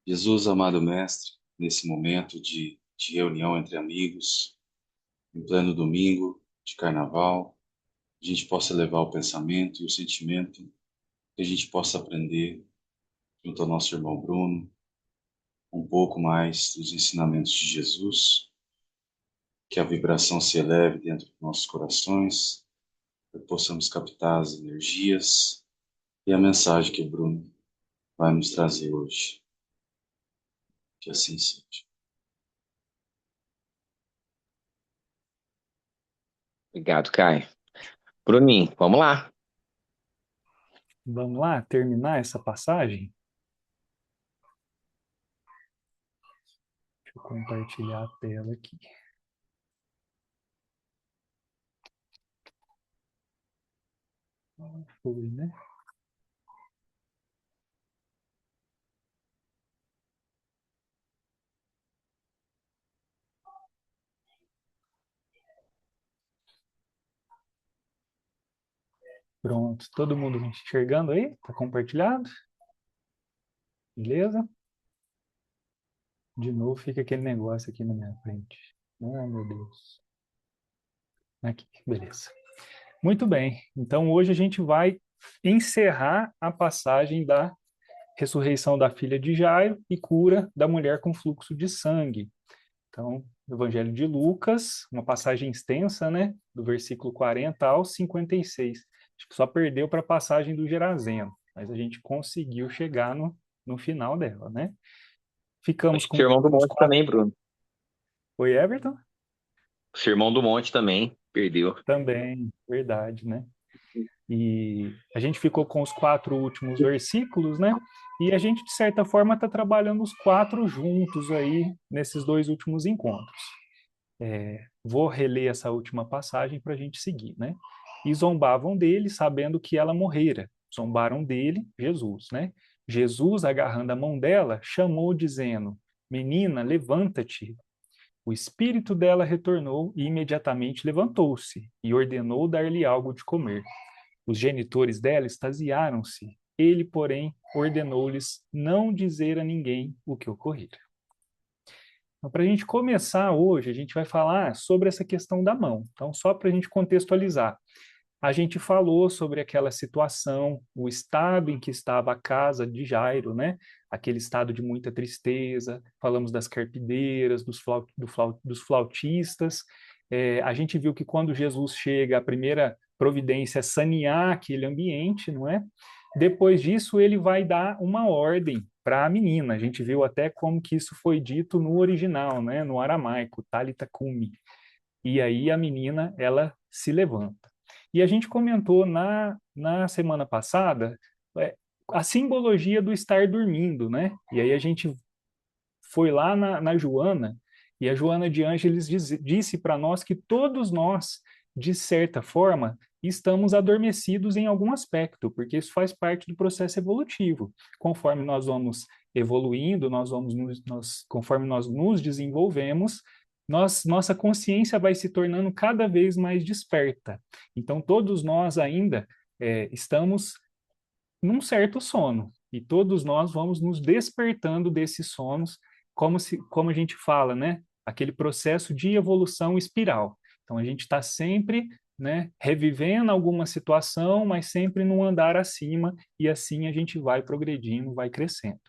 Jesus, amado Mestre, nesse momento de reunião entre amigos, em pleno domingo de carnaval, a gente possa levar o pensamento e o sentimento, que a gente possa aprender, junto ao nosso irmão Bruno, um pouco mais dos ensinamentos de Jesus, que a vibração se eleve dentro dos nossos corações, para que possamos captar as energias e a mensagem que o Bruno vai nos trazer hoje. Que assim seja. Obrigado, Caio. Bruninho, vamos lá. Vamos lá terminar essa passagem? Deixa eu compartilhar a tela aqui. Foi, né? Pronto, todo mundo enxergando aí? Tá compartilhado? Beleza? De novo fica aquele negócio aqui na minha frente. Oh, meu Deus. Aqui, beleza. Muito bem. Então hoje a gente vai encerrar a passagem da ressurreição da filha de Jairo e cura da mulher com fluxo de sangue. Então, Evangelho de Lucas, uma passagem extensa, né? Do versículo 40 ao 56. Acho que só perdeu para a passagem do Gerazeno, mas a gente conseguiu chegar no final dela, né? Ficamos Acho que com Sermão do os Monte quatro. também, Bruno. Oi, Everton? Sermão do Monte também, perdeu. Também, verdade, né? E a gente ficou com os quatro últimos versículos, né? E a gente, de certa forma, está trabalhando os quatro juntos aí nesses dois últimos encontros. Vou reler essa última passagem para a gente seguir, né? E zombavam dele, sabendo que ela morrera. Zombaram dele, Jesus, né? Jesus, agarrando a mão dela, chamou, dizendo: Menina, levanta-te. O espírito dela retornou e imediatamente levantou-se e ordenou dar-lhe algo de comer. Os genitores dela extasiaram-se. Ele, porém, ordenou-lhes não dizer a ninguém o que ocorrera. Então, para a gente começar hoje, a gente vai falar sobre essa questão da mão. Então, só para a gente contextualizar, a gente falou sobre aquela situação, o estado em que estava a casa de Jairo, né? Aquele estado de muita tristeza. Falamos das carpideiras, dos flautistas. A gente viu que quando Jesus chega, a primeira providência é sanear aquele ambiente, não é? Depois disso, ele vai dar uma ordem para a menina. A gente viu até como que isso foi dito no original, né? No aramaico, Talitha cumi. E aí a menina, ela se levanta. E a gente comentou na semana passada é, a simbologia do estar dormindo, né? E aí a gente foi lá na Joana, e a Joana de Ângeles disse para nós que todos nós, de certa forma, estamos adormecidos em algum aspecto, porque isso faz parte do processo evolutivo. Conforme nós vamos evoluindo, conforme nós nos desenvolvemos, nossa consciência vai se tornando cada vez mais desperta. Então, todos nós ainda estamos num certo sono, e todos nós vamos nos despertando desses sonos, como a gente fala, né? Aquele processo de evolução espiral. Então, a gente está sempre, né, revivendo alguma situação, mas sempre num andar acima, e assim a gente vai progredindo, vai crescendo.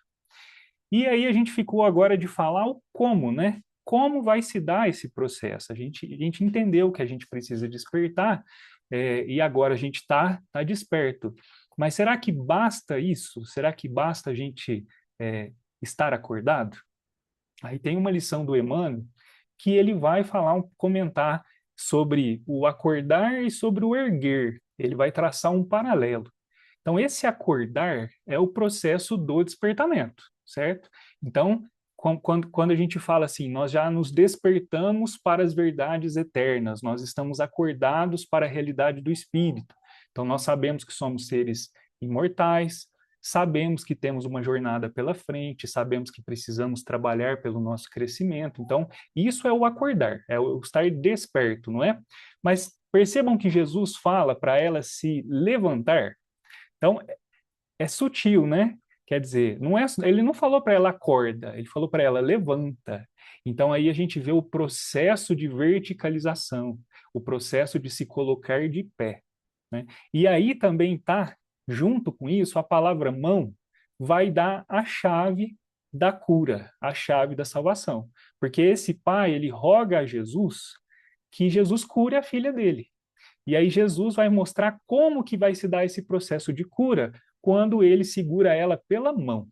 E aí a gente ficou agora de falar o como, né? Como vai se dar esse processo? A gente entendeu que a gente precisa despertar, e agora a gente está desperto. Mas será que basta isso? Será que basta a gente estar acordado? Aí tem uma lição do Emmanuel que ele vai comentar sobre o acordar e sobre o erguer. Ele vai traçar um paralelo. Então, esse acordar é o processo do despertamento, certo? Então, quando a gente fala assim, nós já nos despertamos para as verdades eternas, nós estamos acordados para a realidade do espírito. Então, nós sabemos que somos seres imortais, sabemos que temos uma jornada pela frente, sabemos que precisamos trabalhar pelo nosso crescimento. Então, isso é o acordar, é o estar desperto, não é? Mas percebam que Jesus fala para ela se levantar. Então, é sutil, né? Quer dizer, ele não falou para ela acorda, ele falou para ela levanta. Então aí a gente vê o processo de verticalização, o processo de se colocar de pé, né? E aí também está, junto com isso, a palavra mão vai dar a chave da cura, a chave da salvação. Porque esse pai, ele roga a Jesus que Jesus cure a filha dele. E aí Jesus vai mostrar como que vai se dar esse processo de cura quando ele segura ela pela mão.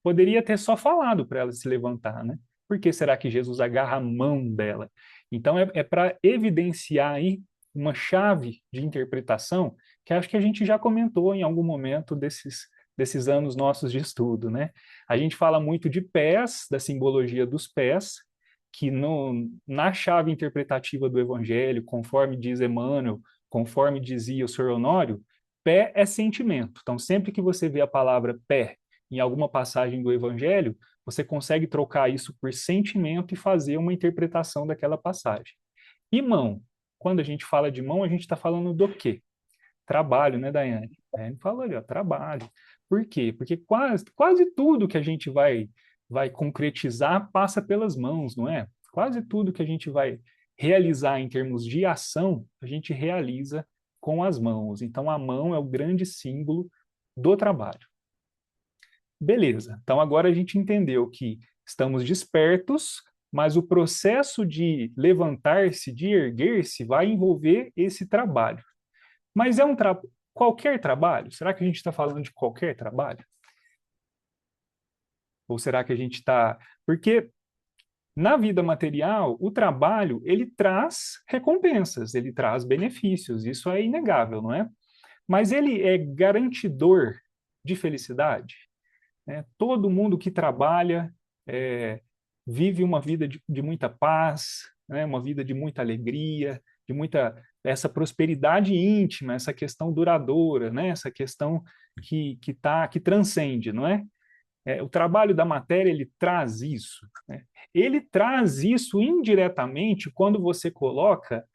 Poderia ter só falado para ela se levantar, né? Por que será que Jesus agarra a mão dela? Então é para evidenciar aí uma chave de interpretação que acho que a gente já comentou em algum momento desses anos nossos de estudo, né? A gente fala muito de pés, da simbologia dos pés, que na chave interpretativa do Evangelho, conforme diz Emmanuel, conforme dizia o Sr. Honório, pé é sentimento. Então, sempre que você vê a palavra pé em alguma passagem do Evangelho, você consegue trocar isso por sentimento e fazer uma interpretação daquela passagem. E mão? Quando a gente fala de mão, a gente está falando do quê? Trabalho, né, Daiane? A Daiane falou ali, ó, trabalho. Por quê? Porque quase tudo que a gente vai concretizar passa pelas mãos, não é? Quase tudo que a gente vai realizar em termos de ação, a gente realiza com as mãos. Então, a mão é o grande símbolo do trabalho. Beleza. Então, agora a gente entendeu que estamos despertos, mas o processo de levantar-se, de erguer-se, vai envolver esse trabalho. Mas é qualquer trabalho? Será que a gente está falando de qualquer trabalho? Ou será que a gente está... Porque na vida material, o trabalho, ele traz recompensas, ele traz benefícios, isso é inegável, não é? Mas ele é garantidor de felicidade? Né? Todo mundo que trabalha é, vive uma vida de muita paz, né? Uma vida de muita alegria, de muita essa prosperidade íntima, essa questão duradoura, né? Essa questão que transcende, não é? O trabalho da matéria ele traz isso, né? Ele traz isso indiretamente quando você coloca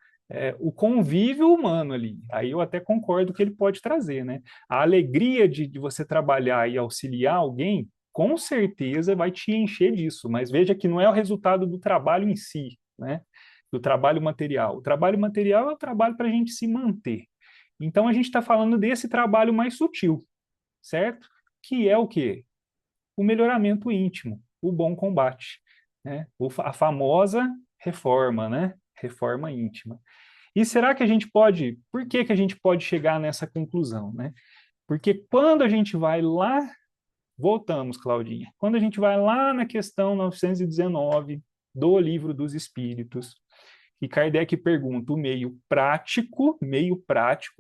o convívio humano ali. Aí eu até concordo que ele pode trazer, né? A alegria de você trabalhar e auxiliar alguém, com certeza vai te encher disso, mas veja que não é o resultado do trabalho em si, né? Do trabalho material. O trabalho material é o trabalho para a gente se manter. Então a gente está falando desse trabalho mais sutil, certo? Que é o quê? O melhoramento íntimo, o bom combate, né? A famosa reforma, né? Reforma íntima. E será que a gente pode, por que que a gente pode chegar nessa conclusão, né? Porque quando a gente vai lá, voltamos, Claudinha, quando a gente vai lá na questão 919 do Livro dos Espíritos, e Kardec pergunta o meio prático,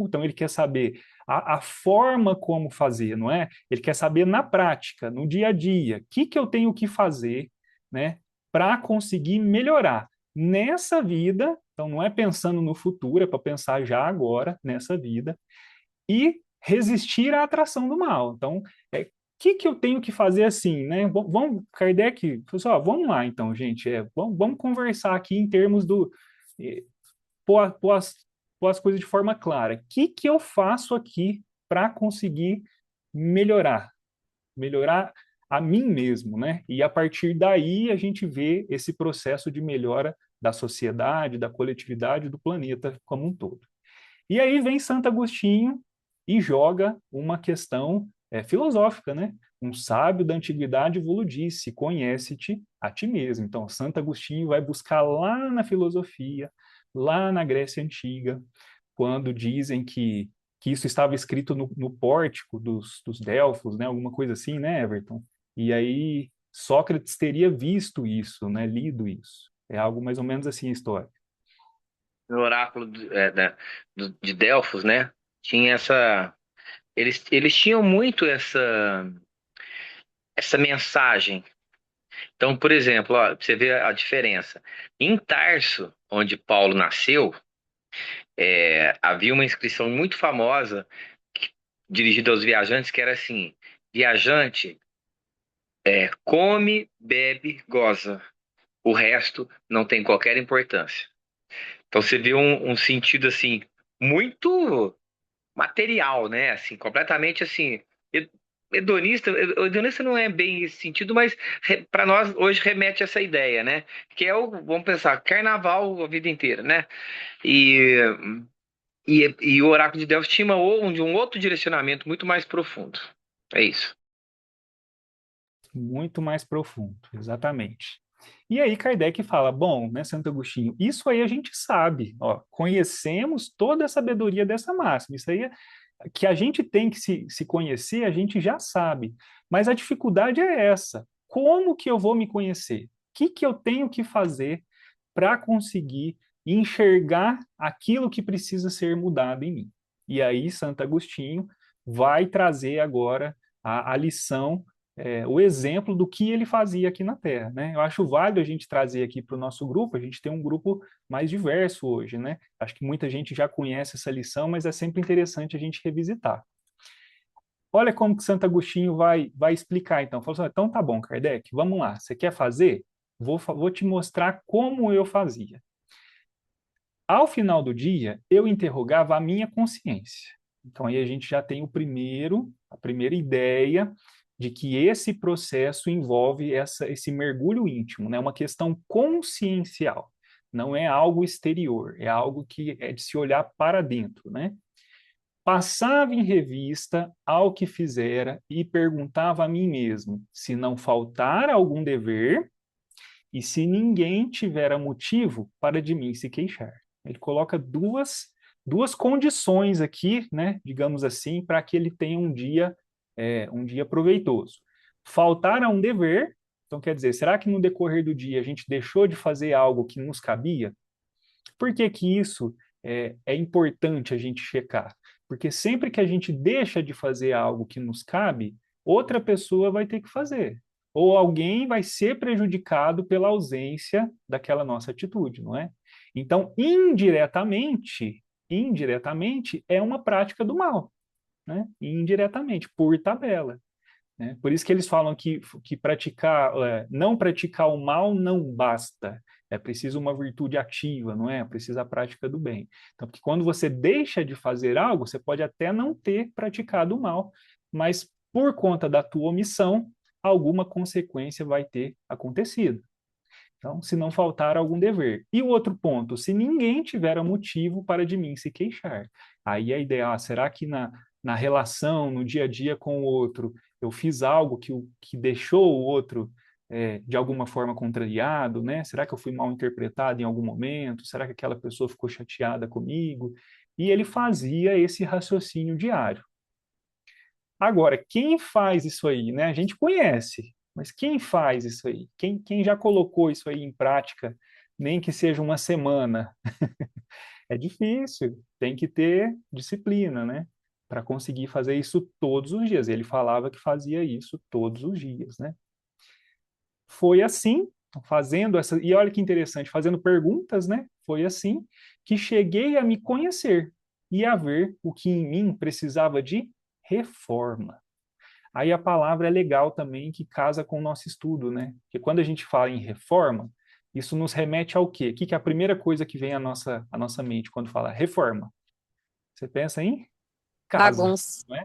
então ele quer saber a forma como fazer, não é? Ele quer saber na prática, no dia a dia, o que eu tenho que fazer, né, para conseguir melhorar nessa vida, então não é pensando no futuro, é para pensar já agora, nessa vida, e resistir à atração do mal. Então, que eu tenho que fazer assim, né? Vamos, Kardec, pessoal, vamos lá então, gente, vamos conversar aqui em termos do pôr as coisas de forma clara. O que eu faço aqui para conseguir melhorar? Melhorar a mim mesmo, né? E a partir daí a gente vê esse processo de melhora da sociedade, da coletividade, do planeta como um todo. E aí vem Santo Agostinho e joga uma questão filosófica, né? Um sábio da antiguidade vos disse, conhece-te a ti mesmo. Então, Santo Agostinho vai buscar lá na filosofia, lá na Grécia Antiga, quando dizem que isso estava escrito no pórtico dos Delfos, né? Alguma coisa assim, né, Everton? E aí Sócrates teria visto isso, né? Lido isso. É algo mais ou menos assim a história. No oráculo de Delfos, né? Tinha essa. Eles tinham muito essa mensagem. Então, por exemplo, ó, pra você ver a diferença. Em Tarso, onde Paulo nasceu, havia uma inscrição muito famosa dirigida aos viajantes, que era assim: viajante, come, bebe, goza. O resto não tem qualquer importância. Então você vê um sentido assim muito material, né? Assim, completamente assim. hedonista não é bem esse sentido, mas para nós hoje remete a essa ideia, né? Que é vamos pensar, carnaval a vida inteira, né? E, e o oráculo de Delfos tinha de um outro direcionamento muito mais profundo. É isso. Muito mais profundo, exatamente. E aí Kardec fala, bom, né, Santo Agostinho, isso aí a gente sabe, ó, conhecemos toda a sabedoria dessa máxima, isso aí que a gente tem que se conhecer, a gente já sabe, mas a dificuldade é essa, como que eu vou me conhecer? O que eu tenho que fazer para conseguir enxergar aquilo que precisa ser mudado em mim? E aí Santo Agostinho vai trazer agora a lição, o exemplo do que ele fazia aqui na Terra, né? Eu acho válido a gente trazer aqui para o nosso grupo, a gente tem um grupo mais diverso hoje, né? Acho que muita gente já conhece essa lição, mas é sempre interessante a gente revisitar. Olha como que Santo Agostinho vai explicar, então. Falou assim, então tá bom, Kardec, vamos lá, você quer fazer? Vou te mostrar como eu fazia. Ao final do dia, eu interrogava a minha consciência. Então aí a gente já tem a primeira ideia de que esse processo envolve esse mergulho íntimo, né? Uma questão consciencial. Não é algo exterior, é algo que é de se olhar para dentro, né? Passava em revista ao que fizera e perguntava a mim mesmo se não faltar algum dever e se ninguém tivera motivo para de mim se queixar. Ele coloca duas condições aqui, né, digamos assim, para que ele tenha um dia proveitoso. Faltar a um dever, então quer dizer, será que no decorrer do dia a gente deixou de fazer algo que nos cabia? Por que que isso é importante a gente checar? Porque sempre que a gente deixa de fazer algo que nos cabe, outra pessoa vai ter que fazer. Ou alguém vai ser prejudicado pela ausência daquela nossa atitude, não é? Então, indiretamente é uma prática do mal, né? Indiretamente, por tabela. Né? Por isso que eles falam que não praticar o mal não basta. É preciso uma virtude ativa, não é? É preciso a prática do bem. Então, porque quando você deixa de fazer algo, você pode até não ter praticado o mal, mas por conta da tua omissão, alguma consequência vai ter acontecido. Então, se não faltar algum dever. E o outro ponto, se ninguém tiver motivo para de mim se queixar. Aí a ideia, será que na relação, no dia a dia com o outro, eu fiz algo que deixou o outro de alguma forma contrariado, né? Será que eu fui mal interpretado em algum momento? Será que aquela pessoa ficou chateada comigo? E ele fazia esse raciocínio diário. Agora, quem faz isso aí, né? A gente conhece, mas quem faz isso aí? Quem já colocou isso aí em prática, nem que seja uma semana? É difícil, tem que ter disciplina, né? Para conseguir fazer isso todos os dias. Ele falava que fazia isso todos os dias, né? Foi assim, fazendo essa, e olha que interessante, fazendo perguntas, né? Foi assim que cheguei a me conhecer e a ver o que em mim precisava de reforma. Aí a palavra é legal também, que casa com o nosso estudo, né? Porque quando a gente fala em reforma, isso nos remete ao quê? O que é a primeira coisa que vem à nossa mente quando fala reforma? Você pensa em casa, Bagunça. não é?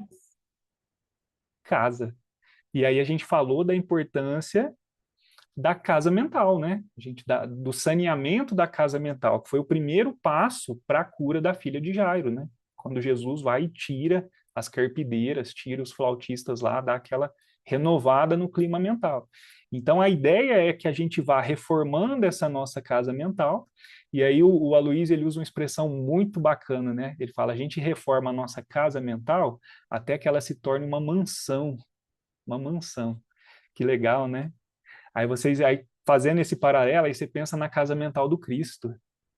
Casa. E aí a gente falou da importância da casa mental, né? Do saneamento da casa mental, que foi o primeiro passo para a cura da filha de Jairo, né? Quando Jesus vai e tira as carpideiras, tira os flautistas lá, dá aquela renovada no clima mental. Então a ideia é que a gente vá reformando essa nossa casa mental, e aí o Aloysio ele usa uma expressão muito bacana, né? Ele fala, a gente reforma a nossa casa mental até que ela se torne uma mansão, uma mansão. Que legal, né? Aí fazendo esse paralelo, aí você pensa na casa mental do Cristo.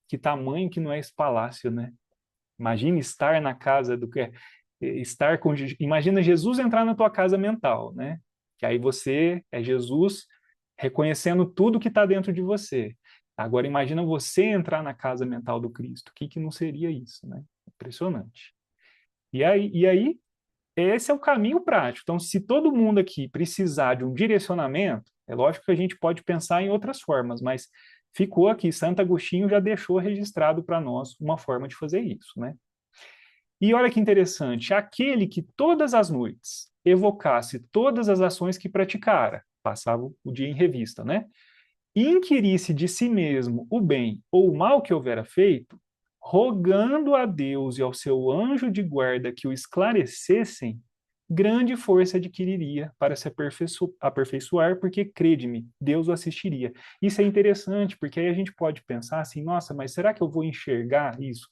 Que tamanho que não é esse palácio, né? Imagina estar na casa do que estar com imagina Jesus entrar na tua casa mental, né? Que aí você é Jesus reconhecendo tudo que está dentro de você. Agora imagina você entrar na casa mental do Cristo. O que não seria isso, né? Impressionante. E aí esse é o caminho prático. Então, se todo mundo aqui precisar de um direcionamento, é lógico que a gente pode pensar em outras formas, mas ficou aqui, Santo Agostinho já deixou registrado para nós uma forma de fazer isso, né? E olha que interessante, aquele que todas as noites evocasse todas as ações que praticara, passava o dia em revista, né? E inquirisse de si mesmo o bem ou o mal que houvera feito, rogando a Deus e ao seu anjo de guarda que o esclarecessem, grande força adquiriria para se aperfeiçoar, porque, crede-me, Deus o assistiria. Isso é interessante, porque aí a gente pode pensar assim, nossa, mas será que eu vou enxergar isso?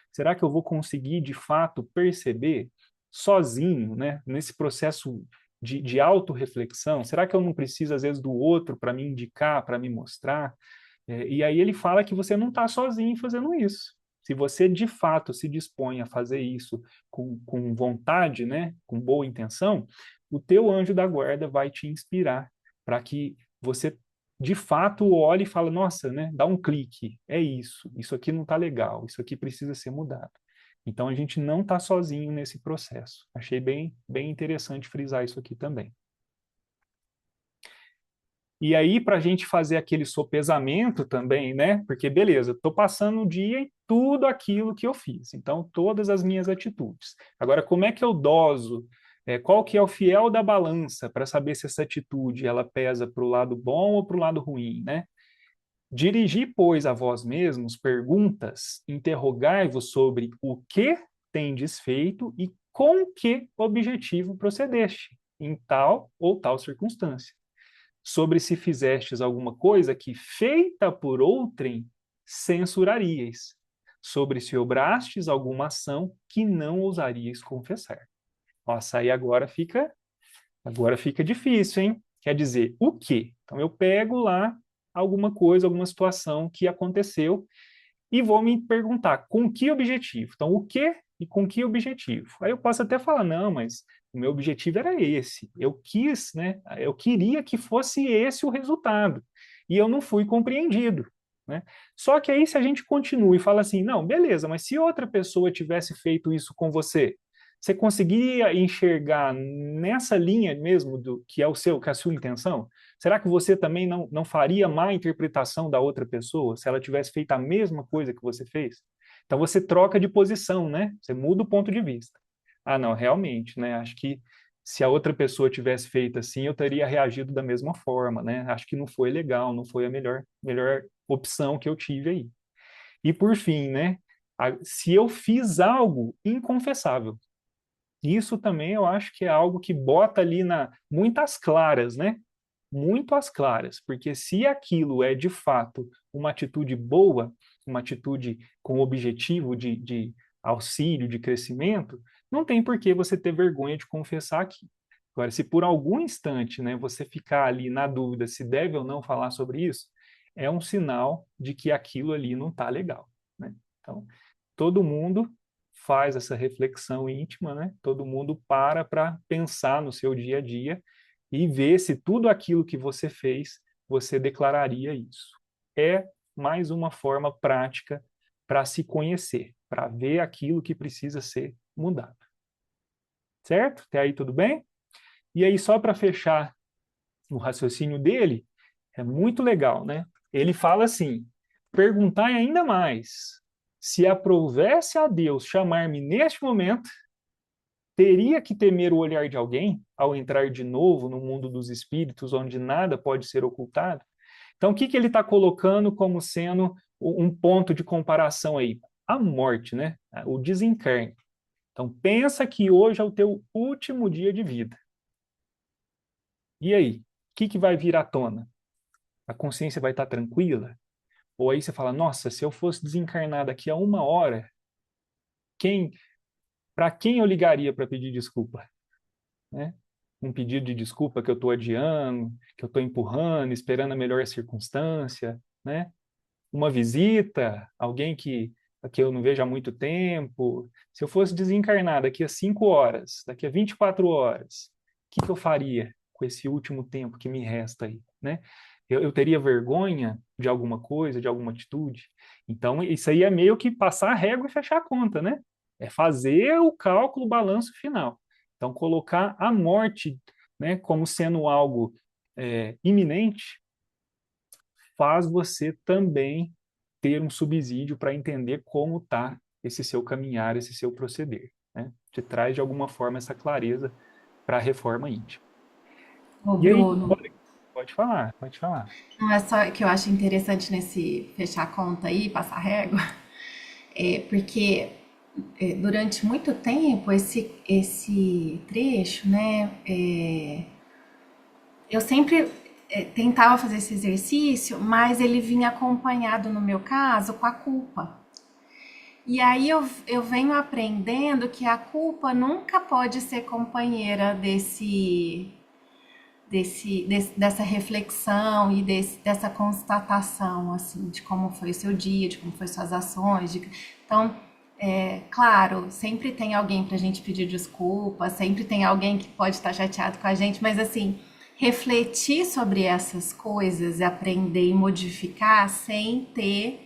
Será que eu vou conseguir, de fato, perceber sozinho, né, nesse processo de autorreflexão? Será que eu não preciso, às vezes, do outro para me indicar, para me mostrar? E aí ele fala que você não está sozinho fazendo isso. Se você, de fato, se dispõe a fazer isso com vontade, né, com boa intenção, o teu anjo da guarda vai te inspirar para que você de fato olhe e fale, nossa, né, dá um clique, é isso aqui não está legal, isso aqui precisa ser mudado. Então a gente não está sozinho nesse processo. Achei bem interessante frisar isso aqui também. E aí, para a gente fazer aquele sopesamento também, né? Porque, beleza, estou passando o dia em tudo aquilo que eu fiz. Então, todas as minhas atitudes. Agora, como é que eu doso? Qual que é o fiel da balança para saber se essa atitude ela pesa para o lado bom ou para o lado ruim, né? Dirigi, pois, a vós mesmos perguntas, interrogai-vos sobre o que tendes feito e com que objetivo procedeste, em tal ou tal circunstância. Sobre se fizestes alguma coisa que, feita por outrem, censuraríeis. Sobre se obrastes alguma ação que não ousaríeis confessar. Nossa, aí agora fica difícil, hein? Quer dizer, o quê? Então eu pego lá alguma coisa, alguma situação que aconteceu e vou me perguntar com que objetivo? Então, o que e com que objetivo? Aí eu posso até falar, não, mas o meu objetivo era esse. Eu quis, né? Eu queria que fosse esse o resultado. E eu não fui compreendido. Né? Só que aí, se a gente continua e fala assim, não, beleza, mas se outra pessoa tivesse feito isso com você, você conseguiria enxergar nessa linha mesmo do que é o seu, que é a sua intenção? Será que você também não faria má interpretação da outra pessoa se ela tivesse feito a mesma coisa que você fez? Então você troca de posição, né? Você muda o ponto de vista. Ah, não, realmente, né? Acho que se a outra pessoa tivesse feito assim, eu teria reagido da mesma forma, né? Acho que não foi legal, não foi a melhor opção que eu tive aí. E por fim, né? Se eu fiz algo inconfessável, isso também eu acho que é algo que bota ali muitas claras, né? Muito às claras, porque se aquilo é de fato uma atitude boa, uma atitude com objetivo de auxílio, de crescimento, não tem por que você ter vergonha de confessar aqui. Agora, se por algum instante, né, você ficar ali na dúvida se deve ou não falar sobre isso, é um sinal de que aquilo ali não está legal, né? Então, todo mundo faz essa reflexão íntima, né? Todo mundo para pensar no seu dia a dia e ver se tudo aquilo que você fez, você declararia isso. É mais uma forma prática para se conhecer, para ver aquilo que precisa ser mudado. Certo? Até aí tudo bem? E aí, só para fechar o raciocínio dele, é muito legal, né? Ele fala assim: perguntai ainda mais. Se aprovesse a Deus chamar-me neste momento, teria que temer o olhar de alguém ao entrar de novo no mundo dos espíritos, onde nada pode ser ocultado? Então, o que ele está colocando como sendo um ponto de comparação aí? A morte, né? O desencarne. Então, pensa que hoje é o teu último dia de vida. E aí? O que vai vir à tona? A consciência vai estar tranquila? Ou aí você fala, nossa, se eu fosse desencarnar daqui a 1 hora, quem, para quem eu ligaria para pedir desculpa? Né? Um pedido de desculpa que eu estou adiando, que eu estou empurrando, esperando a melhor circunstância, né? Uma visita, alguém que eu não vejo há muito tempo. Se eu fosse desencarnar daqui a 5 horas, daqui a 24 horas, o que eu faria com esse último tempo que me resta aí, né? Eu teria vergonha de alguma coisa, de alguma atitude? Então, isso aí é meio que passar a régua e fechar a conta, né? É fazer o cálculo, o balanço final. Então, colocar a morte, né, como sendo algo iminente, faz você também ter um subsídio para entender como está esse seu caminhar, esse seu proceder, né? Te traz, de alguma forma, essa clareza para a reforma íntima. Ô, E aí, Bruno, pode falar, pode falar. não é só que eu acho interessante nesse fechar a conta aí, passar régua, porque durante muito tempo esse trecho, né, eu sempre tentava fazer esse exercício, mas ele vinha acompanhado, no meu caso, com a culpa. E aí eu venho aprendendo que a culpa nunca pode ser companheira dessa reflexão e dessa constatação, assim, de como foi o seu dia, de como foi suas ações. Então, claro, sempre tem alguém pra gente pedir desculpa, sempre tem alguém que pode estar chateado com a gente, mas assim, refletir sobre essas coisas, aprender e modificar sem ter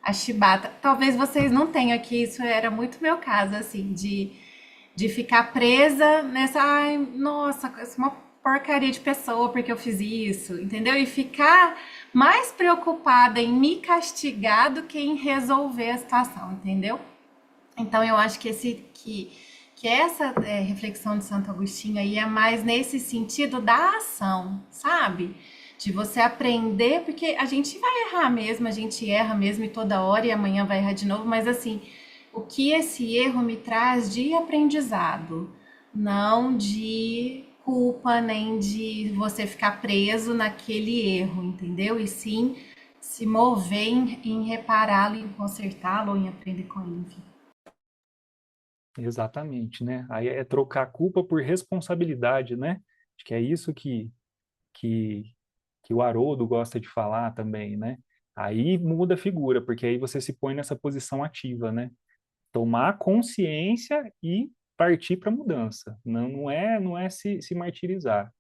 a chibata. Talvez vocês não tenham aqui, isso era muito meu caso, assim, de ficar presa nessa, ai, nossa, eu sou uma porcaria de pessoa porque eu fiz isso, entendeu? E ficar mais preocupada em me castigar do que em resolver a situação, entendeu? Então eu acho que essa reflexão de Santo Agostinho aí é mais nesse sentido da ação, sabe? De você aprender, porque a gente vai errar mesmo, a gente erra mesmo e toda hora e amanhã vai errar de novo, mas assim, o que esse erro me traz de aprendizado, não de culpa, nem de você ficar preso naquele erro, entendeu? E sim se mover em repará-lo, em consertá-lo, ou em aprender com ele, enfim. Exatamente, né? Aí é trocar culpa por responsabilidade, né? Acho que é isso que o Haroldo gosta de falar também, né? Aí muda a figura, porque aí você se põe nessa posição ativa, né? Tomar consciência e partir para a mudança. Não é se martirizar.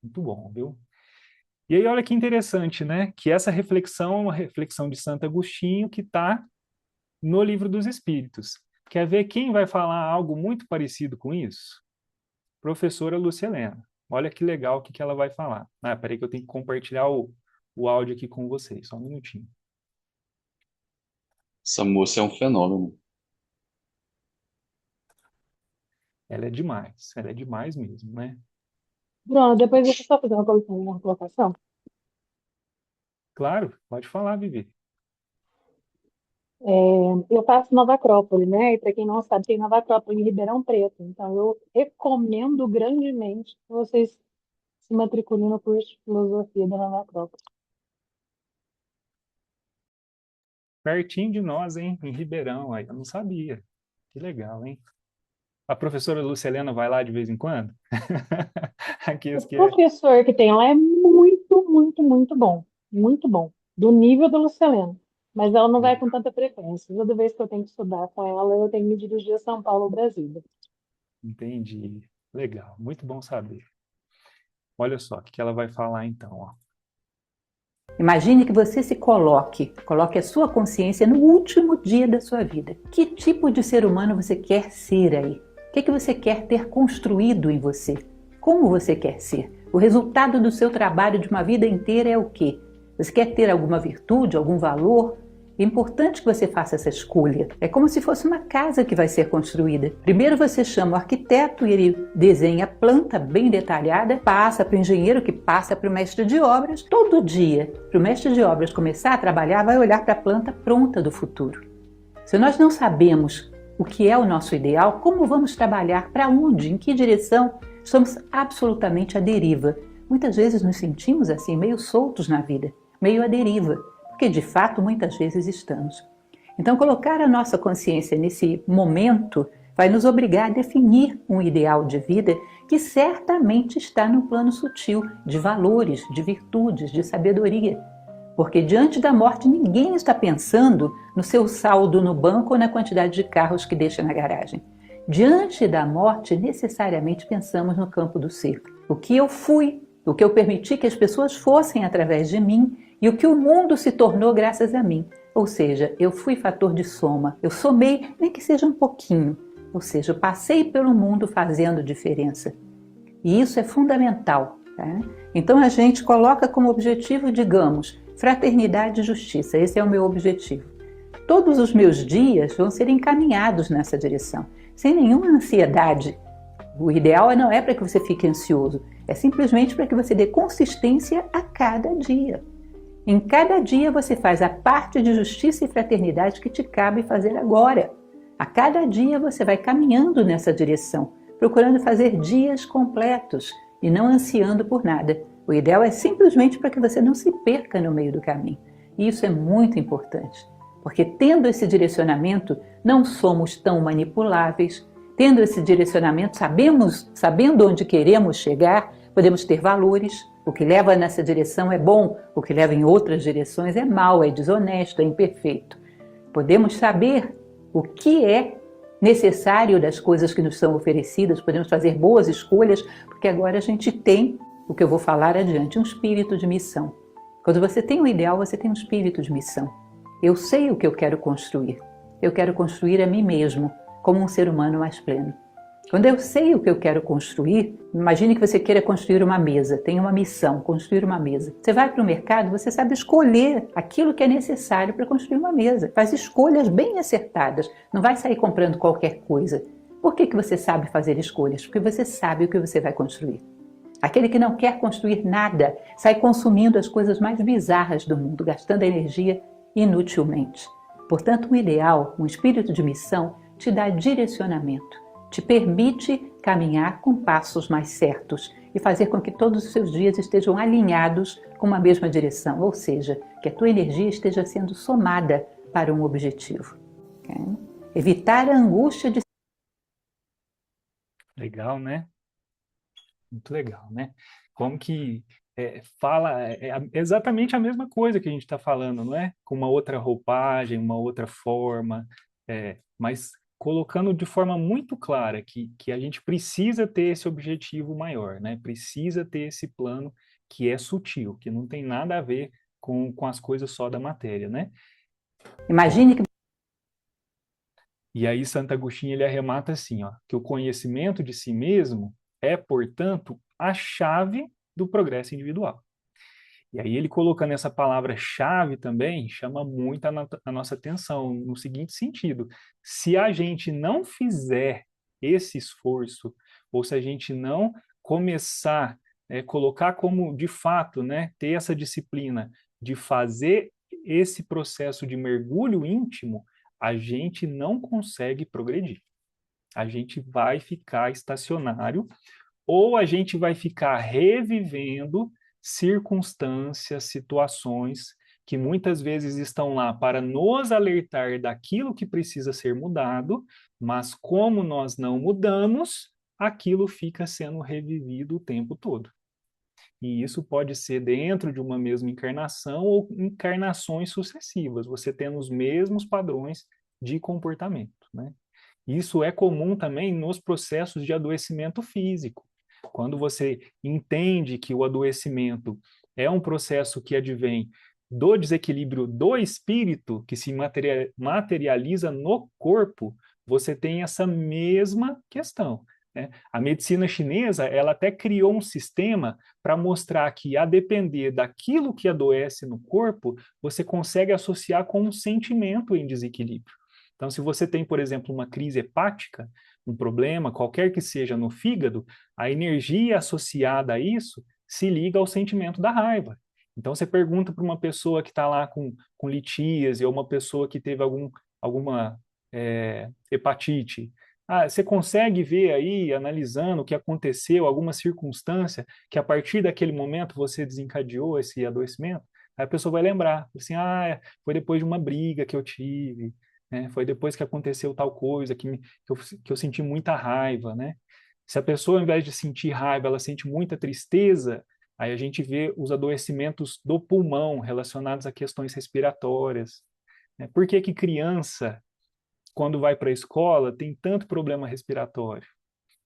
Muito bom, viu? E aí olha que interessante, né? Que essa reflexão é uma reflexão de Santo Agostinho que está no Livro dos Espíritos. Quer ver quem vai falar algo muito parecido com isso? Professora Lúcia Helena. Olha que legal o que ela vai falar. Ah, peraí que eu tenho que compartilhar o áudio aqui com vocês. Só um minutinho. Essa moça é um fenômeno. Ela é demais mesmo, né? Bruno, depois deixa eu só fazer uma colocação. Claro, pode falar, Vivi. Eu faço Nova Acrópole, né? E para quem não sabe, tem Nova Acrópole em Ribeirão Preto. Então, eu recomendo grandemente que vocês se matriculem no curso de filosofia da Nova Acrópole. Pertinho de nós, hein? Em Ribeirão, aí. Eu não sabia. Que legal, hein? A professora Lúcia Helena vai lá de vez em quando? Aqui, O professor que tem lá é muito, muito, muito bom. Muito bom. Do nível da Lucilena. Mas ela não vai com tanta frequência. Toda vez que eu tenho que estudar com ela, eu tenho que me dirigir a São Paulo ou Brasília. Entendi. Legal. Muito bom saber. Olha só o que ela vai falar então, ó. Imagine que você se coloque a sua consciência no último dia da sua vida. Que tipo de ser humano você quer ser aí? O que você quer ter construído em você? Como você quer ser? O resultado do seu trabalho de uma vida inteira é o quê? Você quer ter alguma virtude, algum valor? É importante que você faça essa escolha. É como se fosse uma casa que vai ser construída. Primeiro você chama o arquiteto e ele desenha a planta bem detalhada, passa para o engenheiro que passa para o mestre de obras. Todo dia, para o mestre de obras começar a trabalhar, vai olhar para a planta pronta do futuro. Se nós não sabemos o que é o nosso ideal, como vamos trabalhar, para onde, em que direção, estamos absolutamente à deriva. Muitas vezes nos sentimos assim, meio soltos na vida, meio à deriva. Porque de fato muitas vezes estamos. Então colocar a nossa consciência nesse momento vai nos obrigar a definir um ideal de vida que certamente está no plano sutil de valores, de virtudes, de sabedoria. Porque diante da morte ninguém está pensando no seu saldo no banco ou na quantidade de carros que deixa na garagem. Diante da morte necessariamente pensamos no campo do ser. O que eu fui, o que eu permiti que as pessoas fossem através de mim, e o que o mundo se tornou graças a mim. Ou seja, eu fui fator de soma, eu somei, nem que seja um pouquinho. Ou seja, eu passei pelo mundo fazendo diferença. E isso é fundamental. Tá? Então a gente coloca como objetivo, digamos, fraternidade e justiça. Esse é o meu objetivo. Todos os meus dias vão ser encaminhados nessa direção, sem nenhuma ansiedade. O ideal não é para que você fique ansioso, é simplesmente para que você dê consistência a cada dia. Em cada dia você faz a parte de justiça e fraternidade que te cabe fazer agora. A cada dia você vai caminhando nessa direção, procurando fazer dias completos e não ansiando por nada. O ideal é simplesmente para que você não se perca no meio do caminho. E isso é muito importante, porque tendo esse direcionamento, não somos tão manipuláveis. Tendo esse direcionamento, sabendo onde queremos chegar, podemos ter valores. O que leva nessa direção é bom, o que leva em outras direções é mau, é desonesto, é imperfeito. Podemos saber o que é necessário das coisas que nos são oferecidas, podemos fazer boas escolhas, porque agora a gente tem, o que eu vou falar adiante, um espírito de missão. Quando você tem um ideal, você tem um espírito de missão. Eu sei o que eu quero construir. Eu quero construir a mim mesmo, como um ser humano mais pleno. Quando eu sei o que eu quero construir, imagine que você queira construir uma mesa, tem uma missão, construir uma mesa. Você vai para o mercado, você sabe escolher aquilo que é necessário para construir uma mesa. Faz escolhas bem acertadas, não vai sair comprando qualquer coisa. Por que você sabe fazer escolhas? Porque você sabe o que você vai construir. Aquele que não quer construir nada, sai consumindo as coisas mais bizarras do mundo, gastando energia inutilmente. Portanto, um ideal, um espírito de missão, te dá direcionamento. Te permite caminhar com passos mais certos e fazer com que todos os seus dias estejam alinhados com uma mesma direção, ou seja, que a tua energia esteja sendo somada para um objetivo. Okay? Evitar a angústia de... Legal, né? Muito legal, né? Como que fala exatamente a mesma coisa que a gente está falando, não é? Com uma outra roupagem, uma outra forma, mas colocando de forma muito clara que a gente precisa ter esse objetivo maior, né? Precisa ter esse plano que é sutil, que não tem nada a ver com as coisas só da matéria, né? Imagine que... E aí Santo Agostinho ele arremata assim, ó, que o conhecimento de si mesmo é, portanto, a chave do progresso individual. E aí ele colocando essa palavra-chave também chama muito a nossa atenção, no seguinte sentido: se a gente não fizer esse esforço, ou se a gente não começar a colocar como, de fato, né, ter essa disciplina de fazer esse processo de mergulho íntimo, a gente não consegue progredir. A gente vai ficar estacionário, ou a gente vai ficar revivendo circunstâncias, situações que muitas vezes estão lá para nos alertar daquilo que precisa ser mudado, mas como nós não mudamos, aquilo fica sendo revivido o tempo todo. E isso pode ser dentro de uma mesma encarnação ou encarnações sucessivas, você tendo os mesmos padrões de comportamento, né? Isso é comum também nos processos de adoecimento físico. Quando você entende que o adoecimento é um processo que advém do desequilíbrio do espírito, que se materializa no corpo, você tem essa mesma questão, né? A medicina chinesa, ela até criou um sistema para mostrar que, a depender daquilo que adoece no corpo, você consegue associar com um sentimento em desequilíbrio. Então, se você tem, por exemplo, uma crise hepática, um problema, qualquer que seja no fígado, a energia associada a isso se liga ao sentimento da raiva. Então, você pergunta para uma pessoa que está lá com litíase, ou uma pessoa que teve alguma hepatite, você consegue ver aí, analisando o que aconteceu, alguma circunstância, que a partir daquele momento você desencadeou esse adoecimento? Aí a pessoa vai lembrar, assim, foi depois de uma briga que eu tive, né? Foi depois que aconteceu tal coisa que eu senti muita raiva, né? Se a pessoa, ao invés de sentir raiva, ela sente muita tristeza, aí a gente vê os adoecimentos do pulmão relacionados a questões respiratórias, né? Por que que criança, quando vai para a escola, tem tanto problema respiratório?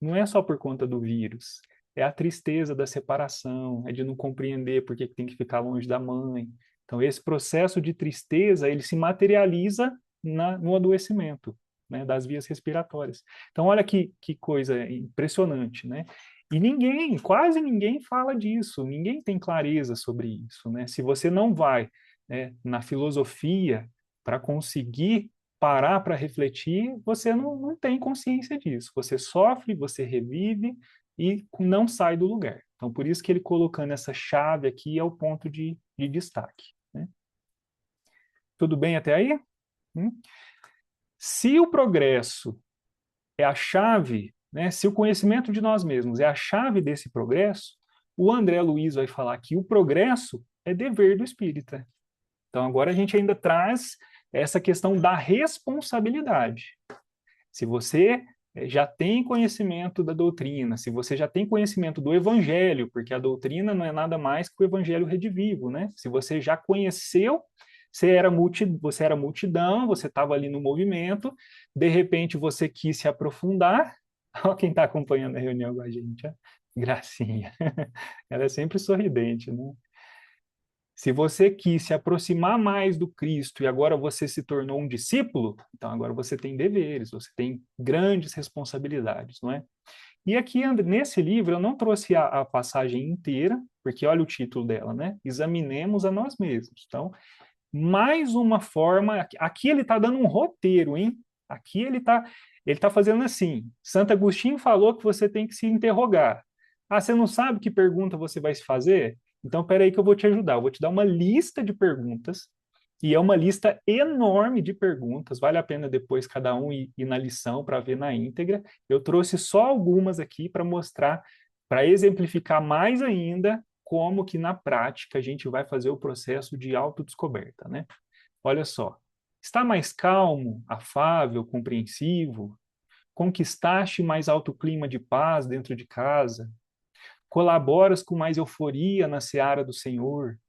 Não é só por conta do vírus, é a tristeza da separação, é de não compreender por que tem que ficar longe da mãe. Então, esse processo de tristeza, ele se materializa no adoecimento, né, das vias respiratórias. Então, olha que coisa impressionante, né? E quase ninguém fala disso, ninguém tem clareza sobre isso, né? Se você não vai, né, na filosofia para conseguir parar para refletir, você não tem consciência disso. Você sofre, você revive e não sai do lugar. Então, por isso que ele colocando essa chave aqui é o ponto de destaque, né? Tudo bem até aí? Se o progresso é a chave, né, se o conhecimento de nós mesmos é a chave desse progresso, o André Luiz vai falar que o progresso é dever do espírita. Então, agora a gente ainda traz essa questão da responsabilidade. Se você já tem conhecimento da doutrina, se você já tem conhecimento do evangelho, porque a doutrina não é nada mais que o evangelho redivivo, né? Se você já conheceu, você era multidão, você estava ali no movimento, de repente você quis se aprofundar. Olha quem está acompanhando a reunião com a gente, ó. Gracinha. Ela é sempre sorridente, né? Se você quis se aproximar mais do Cristo e agora você se tornou um discípulo, então agora você tem deveres, você tem grandes responsabilidades, não é? E aqui, nesse livro, eu não trouxe a passagem inteira, porque olha o título dela, né? Examinemos a nós mesmos. Então, mais uma forma, aqui ele está dando um roteiro, hein? Aqui ele tá fazendo assim, Santo Agostinho falou que você tem que se interrogar. Ah, você não sabe que pergunta você vai se fazer? Então, espera aí que eu vou te ajudar. Eu vou te dar uma lista de perguntas, e é uma lista enorme de perguntas. Vale a pena depois cada um ir na lição para ver na íntegra. Eu trouxe só algumas aqui para mostrar, para exemplificar mais ainda como que na prática a gente vai fazer o processo de autodescoberta, né? Olha só. Está mais calmo, afável, compreensivo? Conquistaste mais alto clima de paz dentro de casa? Colaboras com mais euforia na seara do Senhor?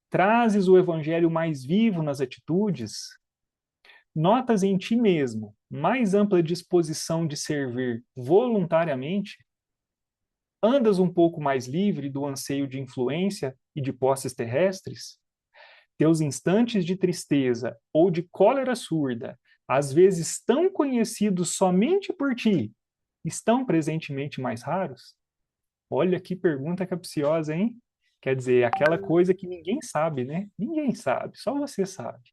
Trazes o evangelho mais vivo nas atitudes? Notas em ti mesmo mais ampla disposição de servir voluntariamente? Andas um pouco mais livre do anseio de influência e de posses terrestres? Teus instantes de tristeza ou de cólera surda, às vezes tão conhecidos somente por ti, estão presentemente mais raros? Olha que pergunta capciosa, hein? Quer dizer, aquela coisa que ninguém sabe, né? Ninguém sabe, só você sabe.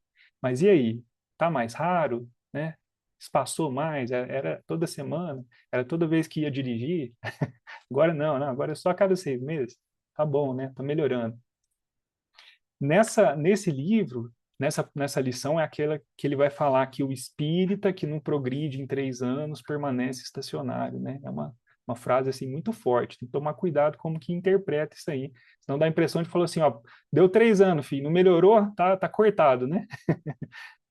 Mas e aí? Tá mais raro, né? Espaçou mais, era toda semana, era toda vez que ia dirigir. Agora não, agora é só a cada 6 meses. Tá bom, né? Tá melhorando. Nesse livro, nessa lição, é aquela que ele vai falar que o espírita que não progride em 3 anos permanece estacionário, né? É uma frase assim muito forte, tem que tomar cuidado como que interpreta isso aí, senão dá a impressão de falar assim, ó, deu 3 anos, filho, não melhorou, tá cortado, né?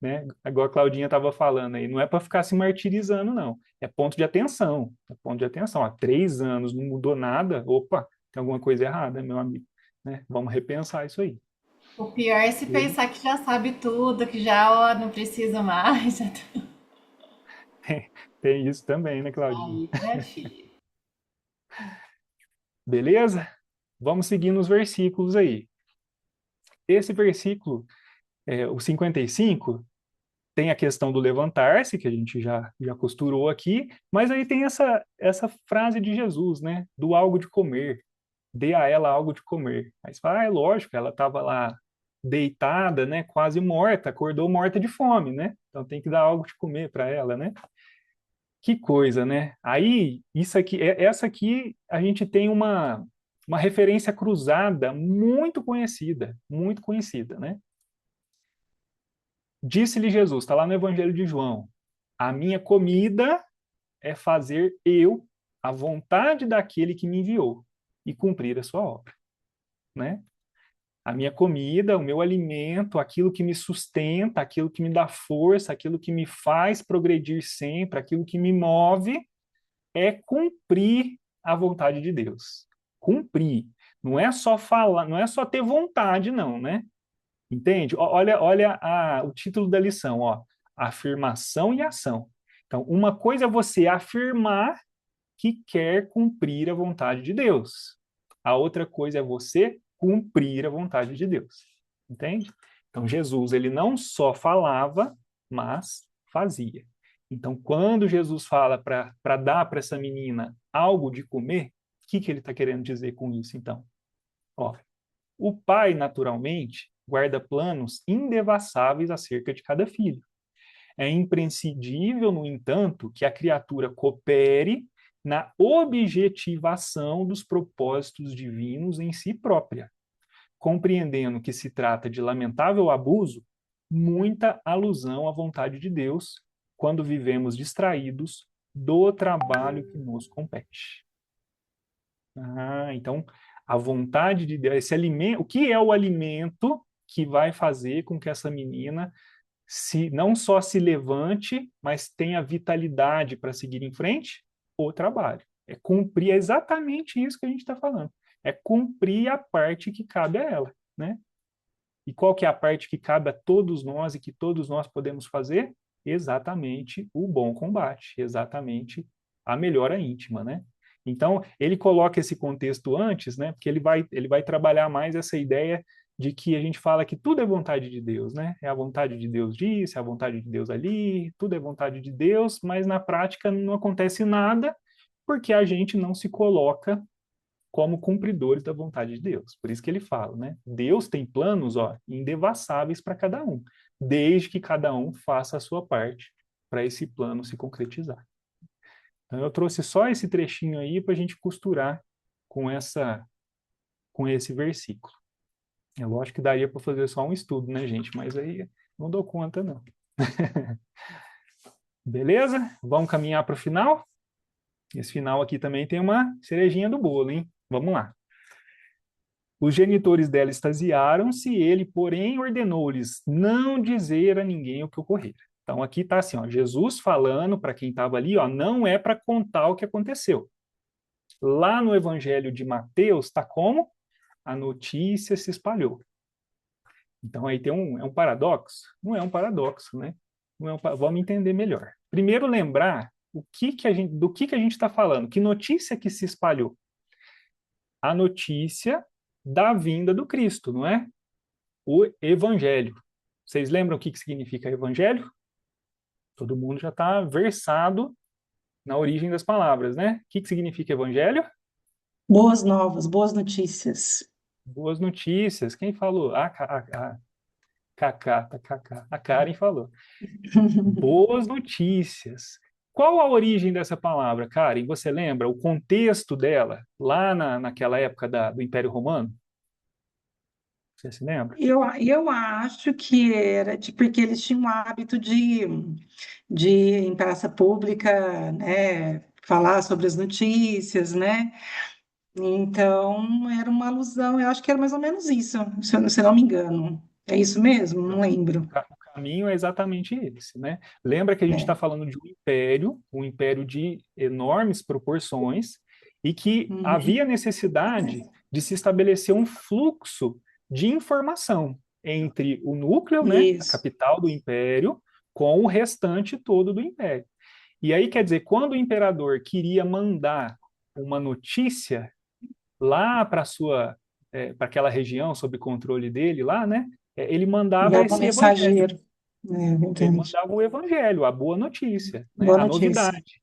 Né? Agora a Claudinha estava falando aí, não é para ficar se martirizando, não, é ponto de atenção, ó, 3 anos, não mudou nada, opa, tem alguma coisa errada, meu amigo, né? Vamos repensar isso aí. O pior é se pensar que já sabe tudo, que já, ó, não precisa mais. Tem isso também, né, Claudinha? Aí, né, filho? Beleza? Vamos seguir nos versículos aí. Esse versículo, o 55, tem a questão do levantar-se, que a gente já costurou aqui, mas aí tem essa frase de Jesus, né? Do algo de comer. Dê a ela algo de comer. Aí você fala, é lógico, ela estava lá deitada, né? Quase morta, acordou morta de fome, né? Então tem que dar algo de comer para ela, né? Que coisa, né? Aí, essa aqui, a gente tem uma referência cruzada muito conhecida, né? Disse-lhe Jesus, está lá no Evangelho de João, a minha comida é fazer a vontade daquele que me enviou e cumprir a sua obra, né? A minha comida, o meu alimento, aquilo que me sustenta, aquilo que me dá força, aquilo que me faz progredir sempre, aquilo que me move, é cumprir a vontade de Deus. Cumprir. Não é só falar, não é só ter vontade, não, né? Entende? Olha o título da lição, ó. Afirmação e ação. Então, uma coisa é você afirmar que quer cumprir a vontade de Deus. A outra coisa é você cumprir a vontade de Deus. Entende? Então, Jesus, ele não só falava, mas fazia. Então, quando Jesus fala para dar para essa menina algo de comer, o que ele está querendo dizer com isso, então? Ó, o pai, naturalmente, guarda planos indevassáveis acerca de cada filho. É imprescindível, no entanto, que a criatura coopere na objetivação dos propósitos divinos em si própria, compreendendo que se trata de lamentável abuso, muita alusão à vontade de Deus, quando vivemos distraídos do trabalho que nos compete. Então, a vontade de Deus, esse alimento, o que é o alimento que vai fazer com que essa menina não só se levante, mas tenha vitalidade para seguir em frente? O trabalho. É cumprir exatamente isso que a gente está falando. É cumprir a parte que cabe a ela, né? E qual que é a parte que cabe a todos nós e que todos nós podemos fazer? Exatamente o bom combate, exatamente a melhora íntima, né? Então, ele coloca esse contexto antes, né? Porque ele vai trabalhar mais essa ideia de que a gente fala que tudo é vontade de Deus, né? É a vontade de Deus disso, é a vontade de Deus ali, tudo é vontade de Deus, mas na prática não acontece nada porque a gente não se coloca como cumpridores da vontade de Deus. Por isso que ele fala, né? Deus tem planos, ó, indevassáveis para cada um, desde que cada um faça a sua parte para esse plano se concretizar. Então eu trouxe só esse trechinho aí para a gente costurar com esse versículo. É lógico que daria para fazer só um estudo, né, gente? Mas aí não dou conta, não. Beleza? Vamos caminhar para o final? Esse final aqui também tem uma cerejinha do bolo, hein? Vamos lá. Os genitores dela extasiaram-se, ele, porém, ordenou-lhes não dizer a ninguém o que ocorrera. Então aqui está assim, ó, Jesus falando para quem estava ali, ó, não é para contar o que aconteceu. Lá no Evangelho de Mateus está como? A notícia se espalhou. Então aí tem é um paradoxo? Não é um paradoxo, né? Vamos entender melhor. Primeiro lembrar do que a gente está falando. Que notícia que se espalhou? A notícia da vinda do Cristo, não é? O Evangelho. Vocês lembram o que significa Evangelho? Todo mundo já está versado na origem das palavras, né? O que significa Evangelho? Boas novas, boas notícias. Boas notícias. Quem falou? A Karen falou. Boas notícias. Qual a origem dessa palavra, Karen? Você lembra o contexto dela lá naquela época do Império Romano? Você se lembra? Eu acho que era porque eles tinham o hábito de em praça pública, né, falar sobre as notícias, né? Então, era uma alusão, eu acho que era mais ou menos isso, se eu não me engano. É isso mesmo? Não lembro. O caminho é exatamente esse, né? Lembra que a gente está É. falando de um império de enormes proporções, e que Uhum. havia necessidade de se estabelecer um fluxo de informação entre o núcleo, né, a Isso. capital do império, com o restante todo do império. E aí, quer dizer, quando o imperador queria mandar uma notícia lá para aquela região sob controle dele lá, né? Ele mandava Dava esse evangelho. mensageiro. É Ele verdade. mandava o evangelho, a boa notícia, né? Boa A notícia. novidade,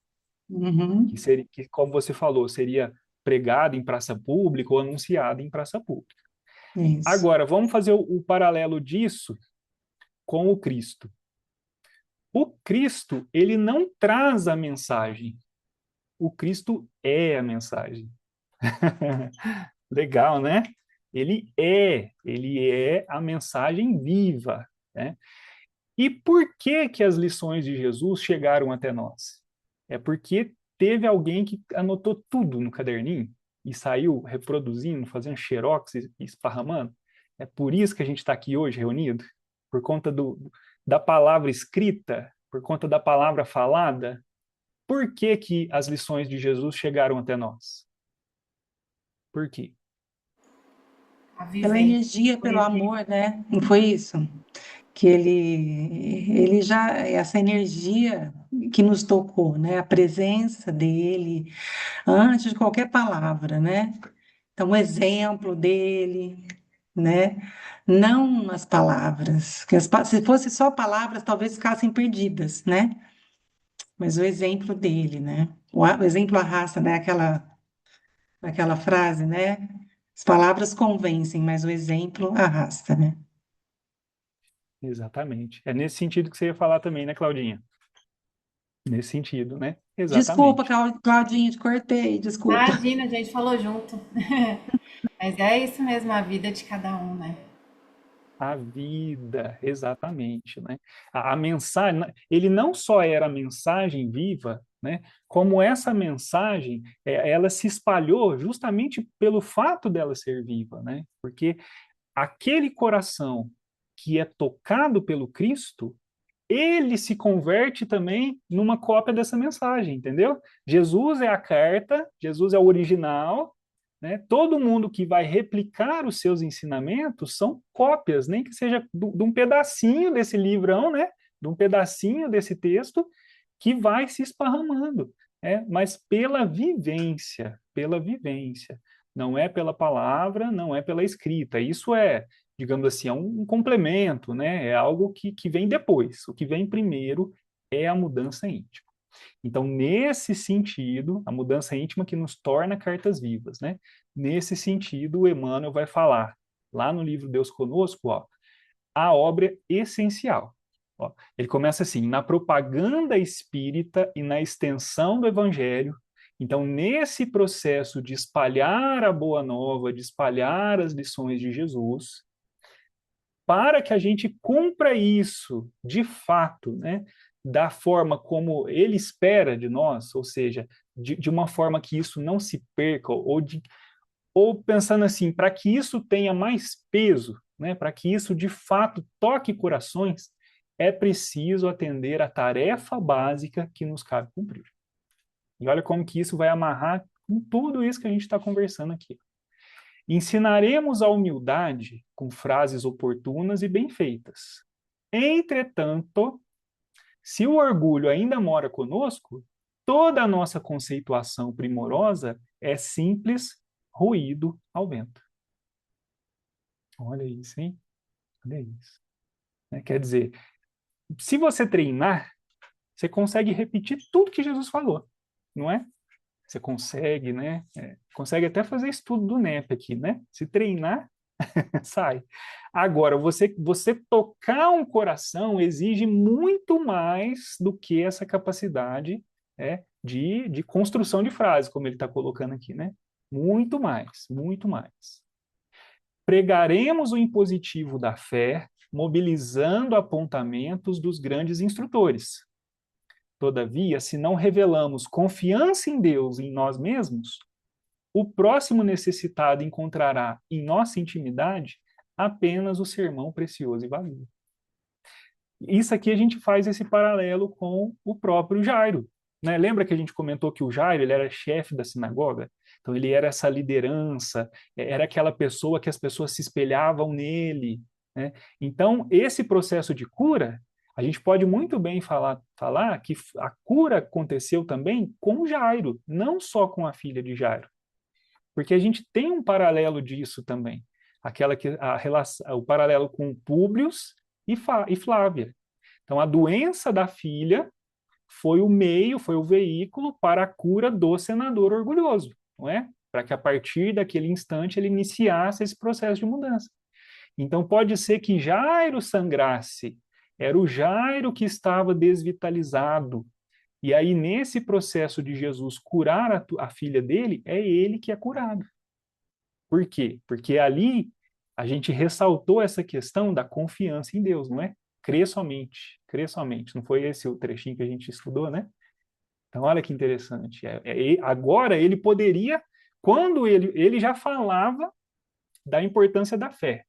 Uhum. que, como você falou, seria pregado em praça pública ou anunciado em praça pública. Isso. Agora, vamos fazer o paralelo disso com o Cristo. O Cristo, ele não traz a mensagem. O Cristo é a mensagem. Legal, né? Ele é a mensagem viva, né? E por que as lições de Jesus chegaram até nós? É porque teve alguém que anotou tudo no caderninho e saiu reproduzindo, fazendo xerox e esparramando. É por isso que a gente está aqui hoje reunido, por conta da palavra escrita, por conta da palavra falada. Por que as lições de Jesus chegaram até nós? Por quê? A Pela vivência. energia, pelo amor, né? Não foi isso? Que ele já, essa energia que nos tocou, né? A presença dele, antes de qualquer palavra, né? Então, o exemplo dele, né? Não as palavras, que se fosse só palavras, talvez ficassem perdidas, né? Mas o exemplo dele, né? O exemplo arrasta, né? Aquela frase, né? As palavras convencem, mas o exemplo arrasta, né? Exatamente. É nesse sentido que você ia falar também, né, Claudinha? Nesse sentido, né? Desculpa, Exatamente. Claudinho, te cortei, desculpa. Imagina, a gente falou junto. Mas é isso mesmo, a vida de cada um, né? A vida, exatamente, né? A mensagem, ele não só era a mensagem viva, né? Como essa mensagem, ela se espalhou justamente pelo fato dela ser viva, né? Porque aquele coração que é tocado pelo Cristo, ele se converte também numa cópia dessa mensagem, entendeu? Jesus é a carta, Jesus é o original, né? Todo mundo que vai replicar os seus ensinamentos são cópias, nem que seja de um pedacinho desse livrão, né? De um pedacinho desse texto que vai se esparramando, né? Mas pela vivência, não é pela palavra, não é pela escrita. Isso é, digamos assim, é um complemento, né? É algo que vem depois. O que vem primeiro é a mudança íntima. Então, nesse sentido, a mudança íntima que nos torna cartas vivas, né? Nesse sentido, o Emmanuel vai falar, lá no livro Deus Conosco, ó, a obra essencial. Ó, ele começa assim, na propaganda espírita e na extensão do evangelho. Então, nesse processo de espalhar a boa nova, de espalhar as lições de Jesus, para que a gente cumpra isso de fato, né, da forma como ele espera de nós, ou seja, de uma forma que isso não se perca, ou pensando assim, para que isso tenha mais peso, né, para que isso de fato toque corações, é preciso atender a tarefa básica que nos cabe cumprir. E olha como que isso vai amarrar com tudo isso que a gente está conversando aqui. Ensinaremos a humildade com frases oportunas e bem feitas. Entretanto, se o orgulho ainda mora conosco, toda a nossa conceituação primorosa é simples ruído ao vento. Olha isso, hein? Olha isso. Quer dizer, se você treinar, você consegue repetir tudo que Jesus falou, não é? Você consegue, né? Consegue até fazer estudo do NEP aqui, né? Se treinar, sai. Agora, você tocar um coração exige muito mais do que essa capacidade de construção de frase, como ele está colocando aqui, né? Muito mais, muito mais. Pregaremos o impositivo da fé, mobilizando apontamentos dos grandes instrutores. Todavia, se não revelamos confiança em Deus, em nós mesmos, o próximo necessitado encontrará em nossa intimidade apenas o sermão precioso e vazio. Isso aqui a gente faz esse paralelo com o próprio Jairo. Né? Lembra que a gente comentou que o Jairo ele era chefe da sinagoga? Então ele era essa liderança, era aquela pessoa que as pessoas se espelhavam nele. Né? Então esse processo de cura, a gente pode muito bem falar que a cura aconteceu também com Jairo, não só com a filha de Jairo. Porque a gente tem um paralelo disso também. O paralelo com Públio e Flávia. Então, a doença da filha foi o meio, foi o veículo para a cura do senador orgulhoso, não é? Para que a partir daquele instante ele iniciasse esse processo de mudança. Então, pode ser que Jairo sangrasse, era o Jairo que estava desvitalizado. E aí, nesse processo de Jesus curar a filha dele, é ele que é curado. Por quê? Porque ali a gente ressaltou essa questão da confiança em Deus, não é? Crê somente, crê somente. Não foi esse o trechinho que a gente estudou, né? Então, olha que interessante. Agora, ele poderia, quando ele já falava da importância da fé.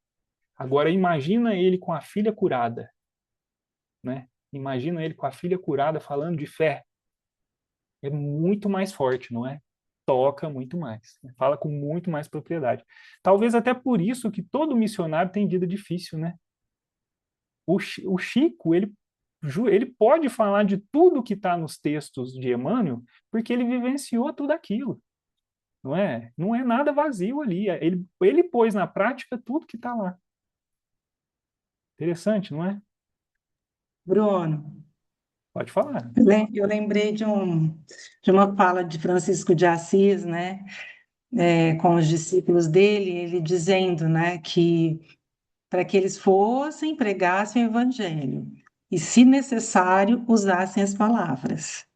Agora, imagina ele com a filha curada, né? Imagina ele com a filha curada falando de fé. É muito mais forte, não é? Toca muito mais, né? Fala com muito mais propriedade. Talvez até por isso que todo missionário tem vida difícil, né? O Chico, ele pode falar de tudo que está nos textos de Emmanuel, porque ele vivenciou tudo aquilo, não é? Não é nada vazio ali. Ele pôs na prática tudo que está lá. Interessante, não é? Bruno, Pode falar. eu lembrei de uma fala de Francisco de Assis, né, com os discípulos dele, ele dizendo, né, que para que eles fossem, pregassem o evangelho e, se necessário, usassem as palavras,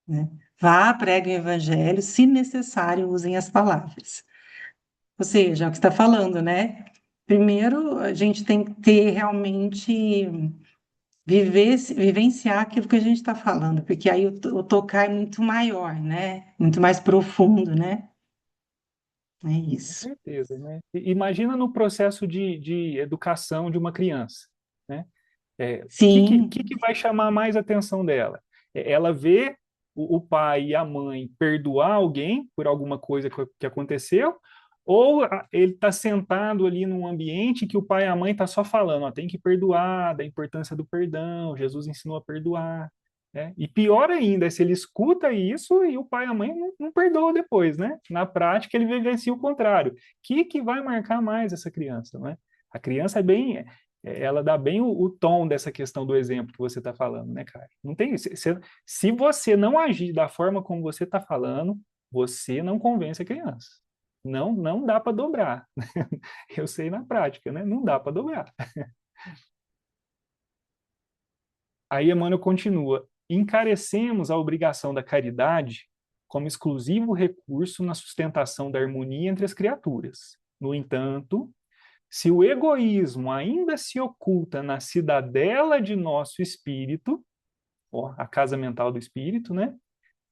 né? Vá, pregue o evangelho, se necessário, usem as palavras. Ou seja, é o que está falando, né? Primeiro, a gente tem que ter realmente vivenciar aquilo que a gente está falando, porque aí o tocar é muito maior, né? Muito mais profundo, né? É Com isso. certeza, né? Imagina no processo de educação de uma criança, né? O Sim, que vai chamar mais a atenção dela? Ela vê o pai e a mãe perdoar alguém por alguma coisa que aconteceu, ou ele está sentado ali num ambiente que o pai e a mãe estão só falando, ó, tem que perdoar, da importância do perdão, Jesus ensinou a perdoar, né? E pior ainda é se ele escuta isso e o pai e a mãe não perdoam depois, né? Na prática, ele vivencia o contrário. O que vai marcar mais essa criança, né? A criança ela dá bem o tom dessa questão do exemplo que você está falando, né, cara? Não tem, se você não agir da forma como você está falando, você não convence a criança. Não dá para dobrar. Eu sei na prática, né? Não dá para dobrar. Aí Emmanuel continua: encarecemos a obrigação da caridade como exclusivo recurso na sustentação da harmonia entre as criaturas. No entanto, se o egoísmo ainda se oculta na cidadela de nosso espírito, ó, a casa mental do espírito, né?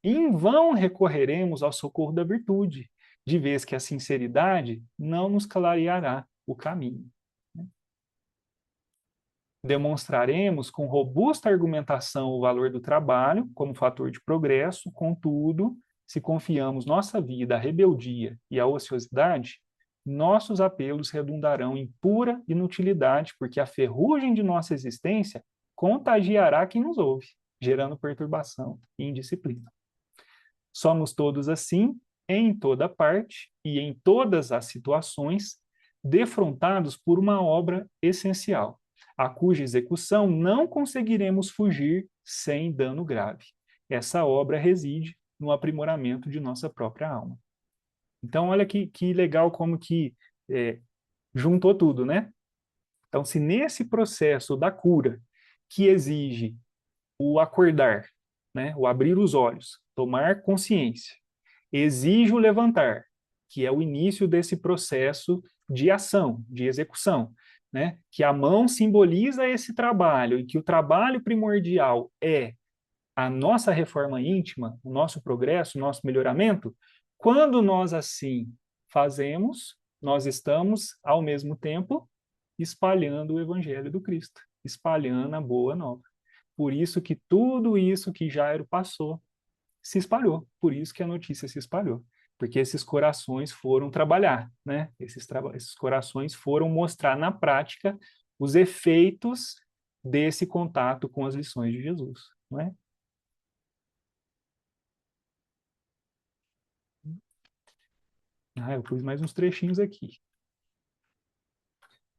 Em vão recorreremos ao socorro da virtude, de vez que a sinceridade não nos clareará o caminho. Demonstraremos com robusta argumentação o valor do trabalho como fator de progresso, contudo, se confiamos nossa vida à rebeldia e à ociosidade, nossos apelos redundarão em pura inutilidade, porque a ferrugem de nossa existência contagiará quem nos ouve, gerando perturbação e indisciplina. Somos todos assim, em toda parte e em todas as situações, defrontados por uma obra essencial, a cuja execução não conseguiremos fugir sem dano grave. Essa obra reside no aprimoramento de nossa própria alma. Então, olha que legal como que juntou tudo, né? Então, se nesse processo da cura, que exige o acordar, né, o abrir os olhos, tomar consciência, exige o levantar, que é o início desse processo de ação, de execução, né? Que a mão simboliza esse trabalho e que o trabalho primordial é a nossa reforma íntima, o nosso progresso, o nosso melhoramento. Quando nós assim fazemos, nós estamos, ao mesmo tempo, espalhando o evangelho do Cristo, espalhando a boa nova. Por isso que tudo isso que Jairo passou se espalhou, por isso que a notícia se espalhou, porque esses corações foram trabalhar, né? Esses corações foram mostrar na prática os efeitos desse contato com as lições de Jesus, não é? Eu pus mais uns trechinhos aqui.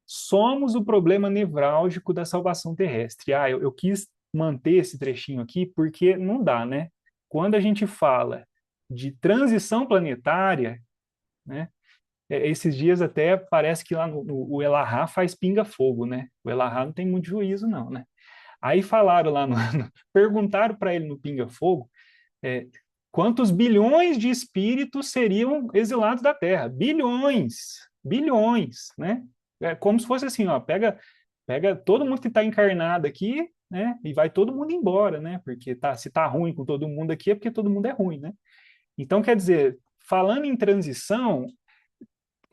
Somos o problema nevrálgico da salvação terrestre. Eu quis manter esse trechinho aqui porque não dá, né? Quando a gente fala de transição planetária, né? Esses dias até parece que lá o Elahá faz pinga-fogo, né? O Elahá não tem muito juízo, não, né? Aí falaram lá, perguntaram para ele no pinga-fogo quantos bilhões de espíritos seriam exilados da Terra. Bilhões, né? É como se fosse assim, ó, pega todo mundo que está encarnado aqui, né? E vai todo mundo embora, né? Porque se tá ruim com todo mundo aqui é porque todo mundo é ruim, né? Então, quer dizer, falando em transição,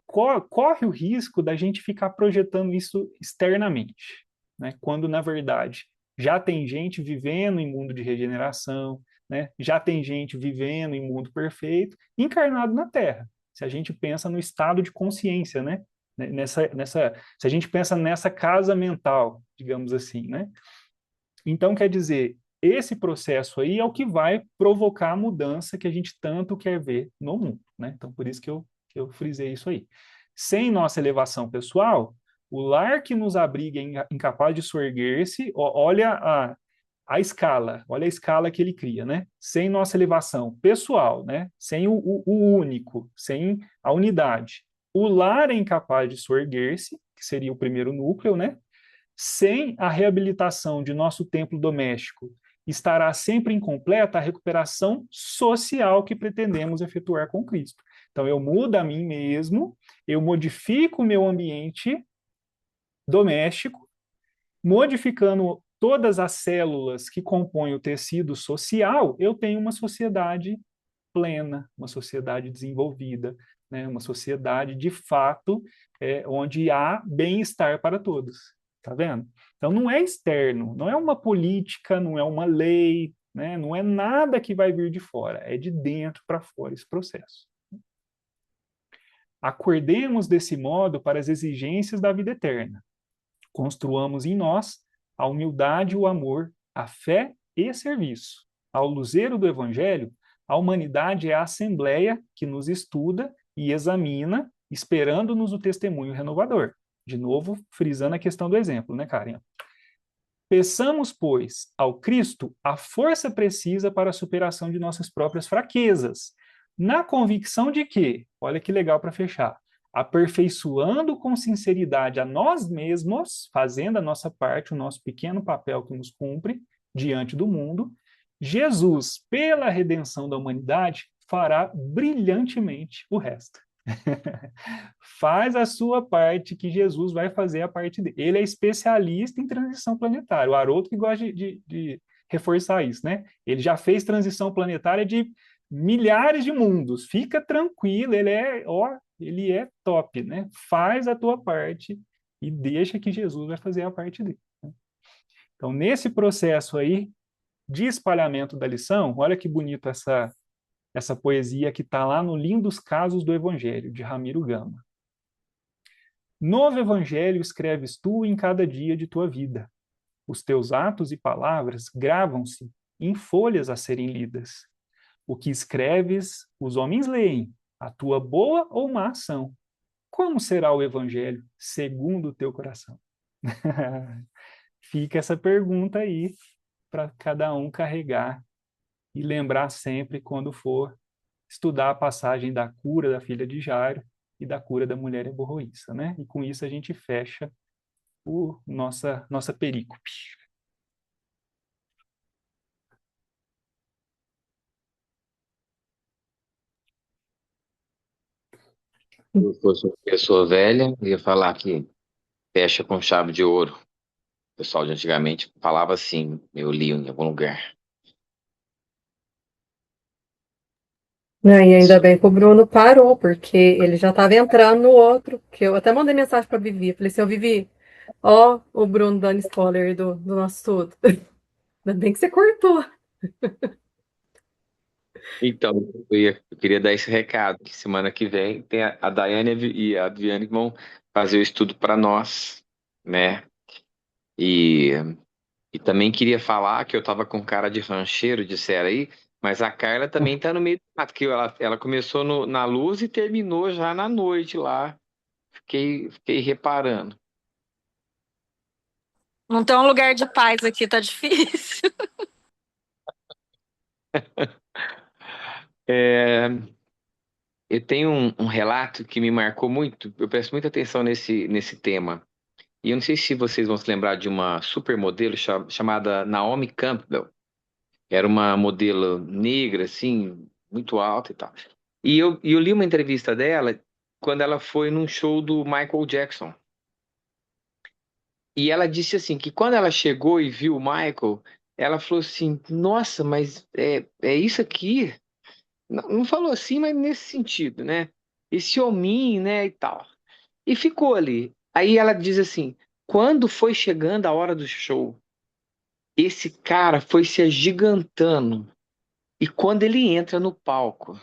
corre o risco da gente ficar projetando isso externamente, né? Quando, na verdade, já tem gente vivendo em mundo de regeneração, né? Já tem gente vivendo em mundo perfeito, encarnado na Terra. Se a gente pensa no estado de consciência, né? Se a gente pensa nessa casa mental, digamos assim, né? Então, quer dizer, esse processo aí é o que vai provocar a mudança que a gente tanto quer ver no mundo, né? Então, por isso que eu frisei isso aí. Sem nossa elevação pessoal, o lar que nos abriga é incapaz de soerguer-se, olha a escala, olha a escala que ele cria, né? Sem nossa elevação pessoal, né? Sem o único, sem a unidade. o lar é incapaz de soerguer-se, que seria o primeiro núcleo, né? Sem a reabilitação de nosso templo doméstico, estará sempre incompleta a recuperação social que pretendemos efetuar com Cristo. Então, eu mudo a mim mesmo, eu modifico o meu ambiente doméstico, modificando todas as células que compõem o tecido social, eu tenho uma sociedade plena, uma sociedade desenvolvida, né? Uma sociedade de fato onde há bem-estar para todos. Tá vendo? Então não é externo, não é uma política, não é uma lei, né? Não é nada que vai vir de fora, é de dentro para fora esse processo. Acordemos desse modo para as exigências da vida eterna. Construamos em nós a humildade, o amor, a fé e serviço. Ao luzeiro do Evangelho, a humanidade é a assembleia que nos estuda e examina, esperando-nos o testemunho renovador. De novo, frisando a questão do exemplo, né, Karen? Peçamos, pois, ao Cristo a força precisa para a superação de nossas próprias fraquezas, na convicção de que, olha que legal para fechar, aperfeiçoando com sinceridade a nós mesmos, fazendo a nossa parte, o nosso pequeno papel que nos cumpre diante do mundo, Jesus, pela redenção da humanidade, fará brilhantemente o resto. Faz a sua parte que Jesus vai fazer a parte dele. Ele é especialista em transição planetária. O Haroldo que gosta de reforçar isso, né? Ele já fez transição planetária de milhares de mundos. Fica tranquilo, ele é top, né? Faz a tua parte e deixa que Jesus vai fazer a parte dele. Então, nesse processo aí de espalhamento da lição, olha que bonito essa poesia que está lá no Lindos Casos do Evangelho, de Ramiro Gama. Novo Evangelho escreves tu em cada dia de tua vida. Os teus atos e palavras gravam-se em folhas a serem lidas. O que escreves, os homens leem, a tua boa ou má ação. Como será o Evangelho segundo o teu coração? Fica essa pergunta aí para cada um carregar e lembrar sempre quando for estudar a passagem da cura da filha de Jairo e da cura da mulher hemorroísta, né? E com isso a gente fecha nossa perícope. Se eu fosse uma pessoa velha, eu ia falar que fecha com chave de ouro. O pessoal de antigamente falava assim, eu li em algum lugar. E ainda bem que o Bruno parou, porque ele já estava entrando no outro, que eu até mandei mensagem para Vivi. Falei assim, ô Vivi, ó o Bruno dando spoiler do nosso estudo. Ainda bem que você cortou. Então, eu queria dar esse recado, que semana que vem tem a Daiane e a Viviane que vão fazer o estudo para nós, né? E, e também queria falar que eu estava com cara de rancheiro, disseram aí, mas a Carla também está no meio do mato, que ela começou na luz e terminou já na noite lá. Fiquei reparando. Não tem um lugar de paz aqui, tá difícil. Eu tenho um relato que me marcou muito, eu presto muita atenção nesse tema. E eu não sei se vocês vão se lembrar de uma supermodelo chamada Naomi Campbell. Era uma modelo negra, assim, muito alta e tal. E eu li uma entrevista dela quando ela foi num show do Michael Jackson. E ela disse assim, que quando ela chegou e viu o Michael, ela falou assim, nossa, mas é isso aqui? Não falou assim, mas nesse sentido, né? Esse hominho, né, e tal. E ficou ali. Aí ela diz assim, quando foi chegando a hora do show, esse cara foi se agigantando. E quando ele entra no palco,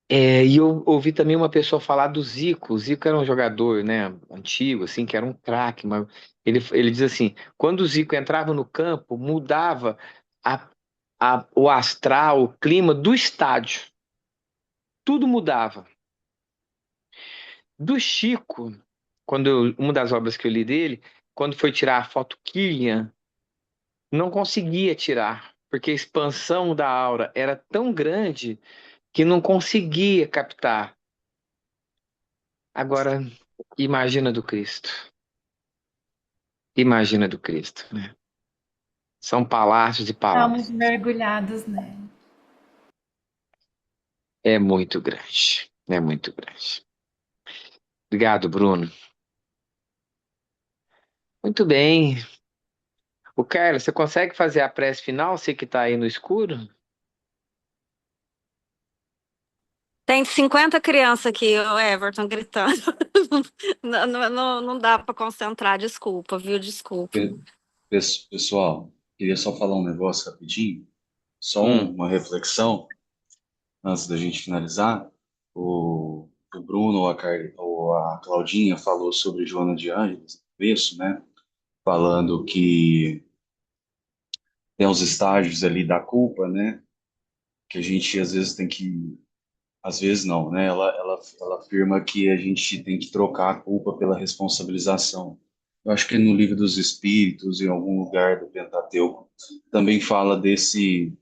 e eu ouvi também uma pessoa falar do Zico. O Zico era um jogador, né, antigo, assim, que era um craque, mas ele diz assim, quando o Zico entrava no campo, mudava a, o astral, o clima do estádio. Tudo mudava. Do Chico, uma das obras que eu li dele, quando foi tirar a foto Killian, não conseguia tirar, porque a expansão da aura era tão grande que não conseguia captar. Agora, imagina do Cristo. Imagina do Cristo, né? São palácios e Estamos palácios. mergulhados nela. É muito grande. É muito grande. Obrigado, Bruno. Muito bem. O Carlos, você consegue fazer a prece final, você que está aí no escuro? Tem 50 crianças aqui, o Everton, gritando. Não dá para concentrar, desculpa, viu? Desculpa. Pe- Pessoal, queria só falar um negócio rapidinho, só Hum, uma reflexão antes da gente finalizar. O Bruno ou a Claudinha falou sobre Joana de Ângeles no começo, né? Falando que tem os estágios ali da culpa, né? Que a gente às vezes tem que, às vezes não, né? Ela afirma que a gente tem que trocar a culpa pela responsabilização. Eu acho que no Livro dos Espíritos, em algum lugar do Pentateuco, também fala desse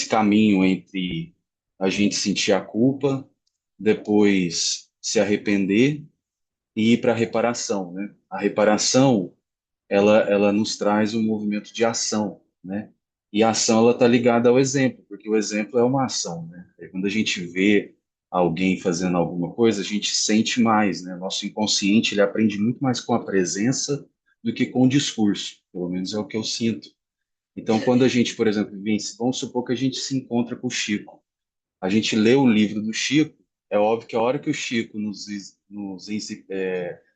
caminho entre a gente sentir a culpa, depois se arrepender e ir para a reparação, né? A reparação, ela nos traz um movimento de ação, né? E a ação, ela está ligada ao exemplo, porque o exemplo é uma ação, né? E quando a gente vê alguém fazendo alguma coisa, a gente sente mais, né? Nosso inconsciente, ele aprende muito mais com a presença do que com o discurso, pelo menos é o que eu sinto. Então, quando a gente, por exemplo, vamos supor que a gente se encontra com o Chico, a gente lê o livro do Chico, é óbvio que a hora que o Chico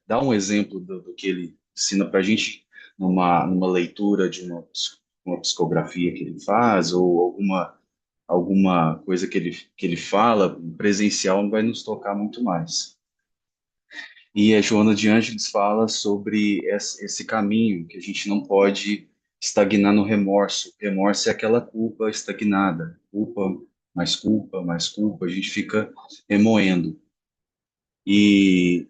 dá um exemplo do que ele ensina para a gente numa leitura de uma psicografia que ele faz, ou alguma coisa que ele fala, presencial vai nos tocar muito mais. E a Joana de Ângeles fala sobre esse caminho, que a gente não pode estagnar no remorso. Remorso é aquela culpa estagnada. Culpa, mais culpa, a gente fica remoendo. E,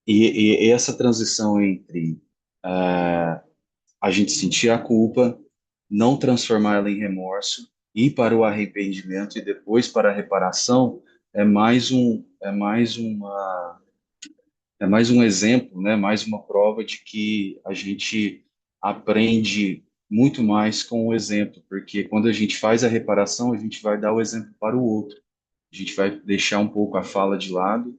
e essa transição entre a gente sentir a culpa, não transformá-la em remorso, ir para o arrependimento e depois para a reparação, é mais um exemplo, né? Mais uma prova de que a gente aprende muito mais com o exemplo, porque quando a gente faz a reparação, a gente vai dar o exemplo para o outro. A gente vai deixar um pouco a fala de lado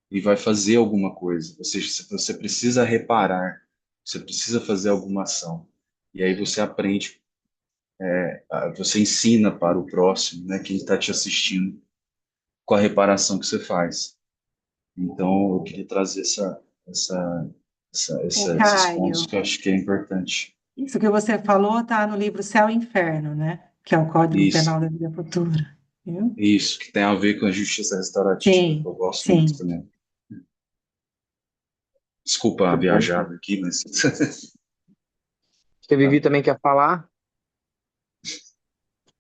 e vai fazer alguma coisa. Ou seja, você precisa reparar, você precisa fazer alguma ação. E aí você aprende, você ensina para o próximo, né? Quem está te assistindo, com a reparação que você faz. Então, eu queria trazer Ô, esses pontos Caio, que eu acho que é importante. isso que você falou está no livro Céu e Inferno, né? Que é o Código Isso, Penal da Vida Futura. Viu? isso, que tem a ver com a justiça restaurativa, que Sim, eu gosto muito sim. também. Desculpa a viajada aqui, mas você Vivi também quer falar?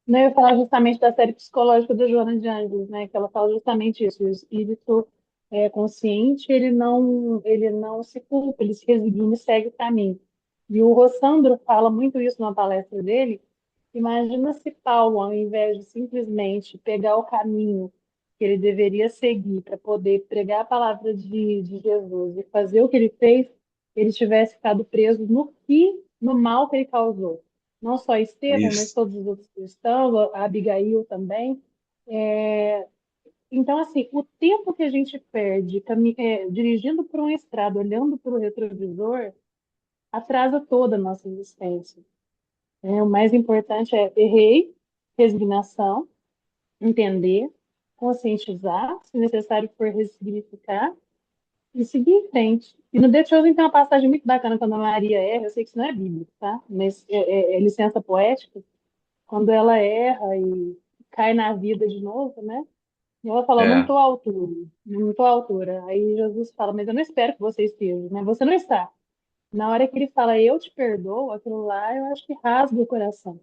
Não, eu ia falar justamente da série psicológica da Joana de Ângeles, né? Que ela fala justamente isso. O espírito consciente, ele não se culpa, ele se resigna e segue o caminho. E o Rossandro fala muito isso na palestra dele. Imagina se Paulo, ao invés de simplesmente pegar o caminho que ele deveria seguir para poder pregar a palavra de Jesus e fazer o que ele fez, ele tivesse ficado preso no mal que ele causou. Não só Estevão, mas isso, todos os outros cristãos, a Abigail também. Então, assim, o tempo que a gente perde dirigindo por uma estrada, olhando para o retrovisor, atrasa toda a nossa existência. O mais importante é errei, resignação, entender, conscientizar, se necessário for ressignificar e seguir em frente. E no The Chosen tem uma passagem muito bacana quando a Maria erra, eu sei que isso não é bíblico, tá? Mas é licença poética, quando ela erra e cai na vida de novo, né? E ela fala, eu não é, estou à altura, não estou à altura. Aí Jesus fala, mas eu não espero que você esteja, né? Você não está. Na hora que ele fala, eu te perdoo, aquilo lá eu acho que rasga o coração,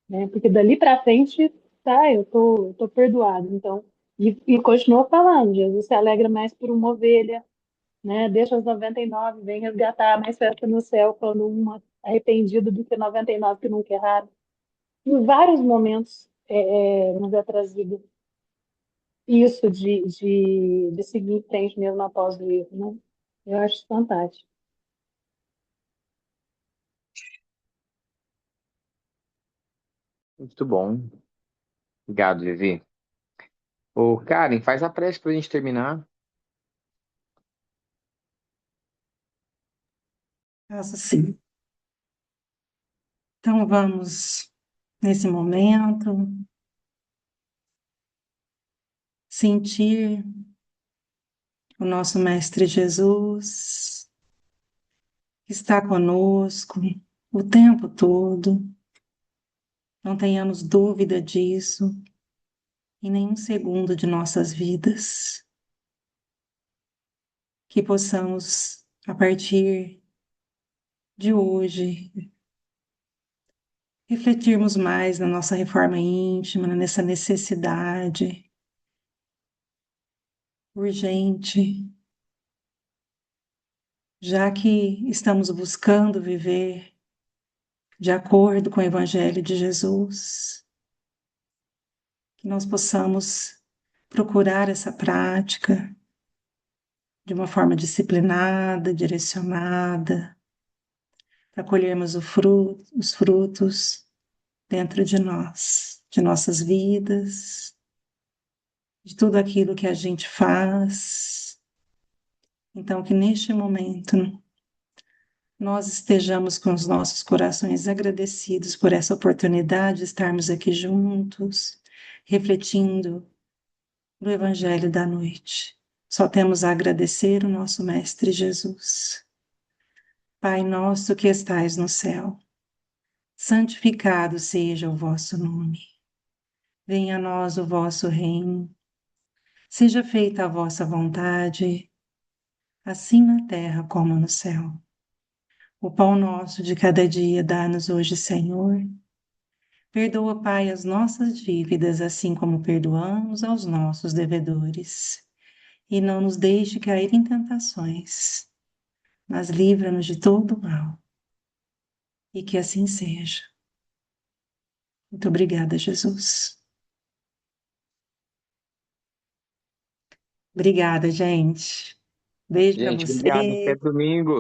né? Porque dali para frente, tá, eu tô perdoado. Então, e continua falando, Jesus se alegra mais por uma ovelha, né? Deixa os 99, vem resgatar mais festa no céu quando uma arrependida do que 99 que nunca erraram. Em vários momentos nos é trazido isso de seguir em frente mesmo após o erro, né? Eu acho isso fantástico. Muito bom. Obrigado, Vivi. Ô, Karen, faz a prece pra gente terminar. Faço sim. Então vamos, nesse momento, sentir o nosso Mestre Jesus, que está conosco o tempo todo. Não tenhamos dúvida disso em nenhum segundo de nossas vidas. Que possamos, a partir de hoje, refletirmos mais na nossa reforma íntima, nessa necessidade urgente, já que estamos buscando viver de acordo com o Evangelho de Jesus, que nós possamos procurar essa prática de uma forma disciplinada, direcionada, para colhermos os frutos dentro de nós, de nossas vidas, de tudo aquilo que a gente faz. Então, que neste momento nós estejamos com os nossos corações agradecidos por essa oportunidade de estarmos aqui juntos, refletindo do Evangelho da noite. Só temos a agradecer o nosso Mestre Jesus. Pai nosso que estais no céu, santificado seja o vosso nome. Venha a nós o vosso reino. Seja feita a vossa vontade, assim na terra como no céu. O pão nosso de cada dia dá-nos hoje, Senhor. Perdoa, Pai, as nossas dívidas, assim como perdoamos aos nossos devedores. E não nos deixe cair em tentações, mas livra-nos de todo mal. E que assim seja. Muito obrigada, Jesus. Obrigada, gente. Beijo para Gente, obrigado. Até você. domingo.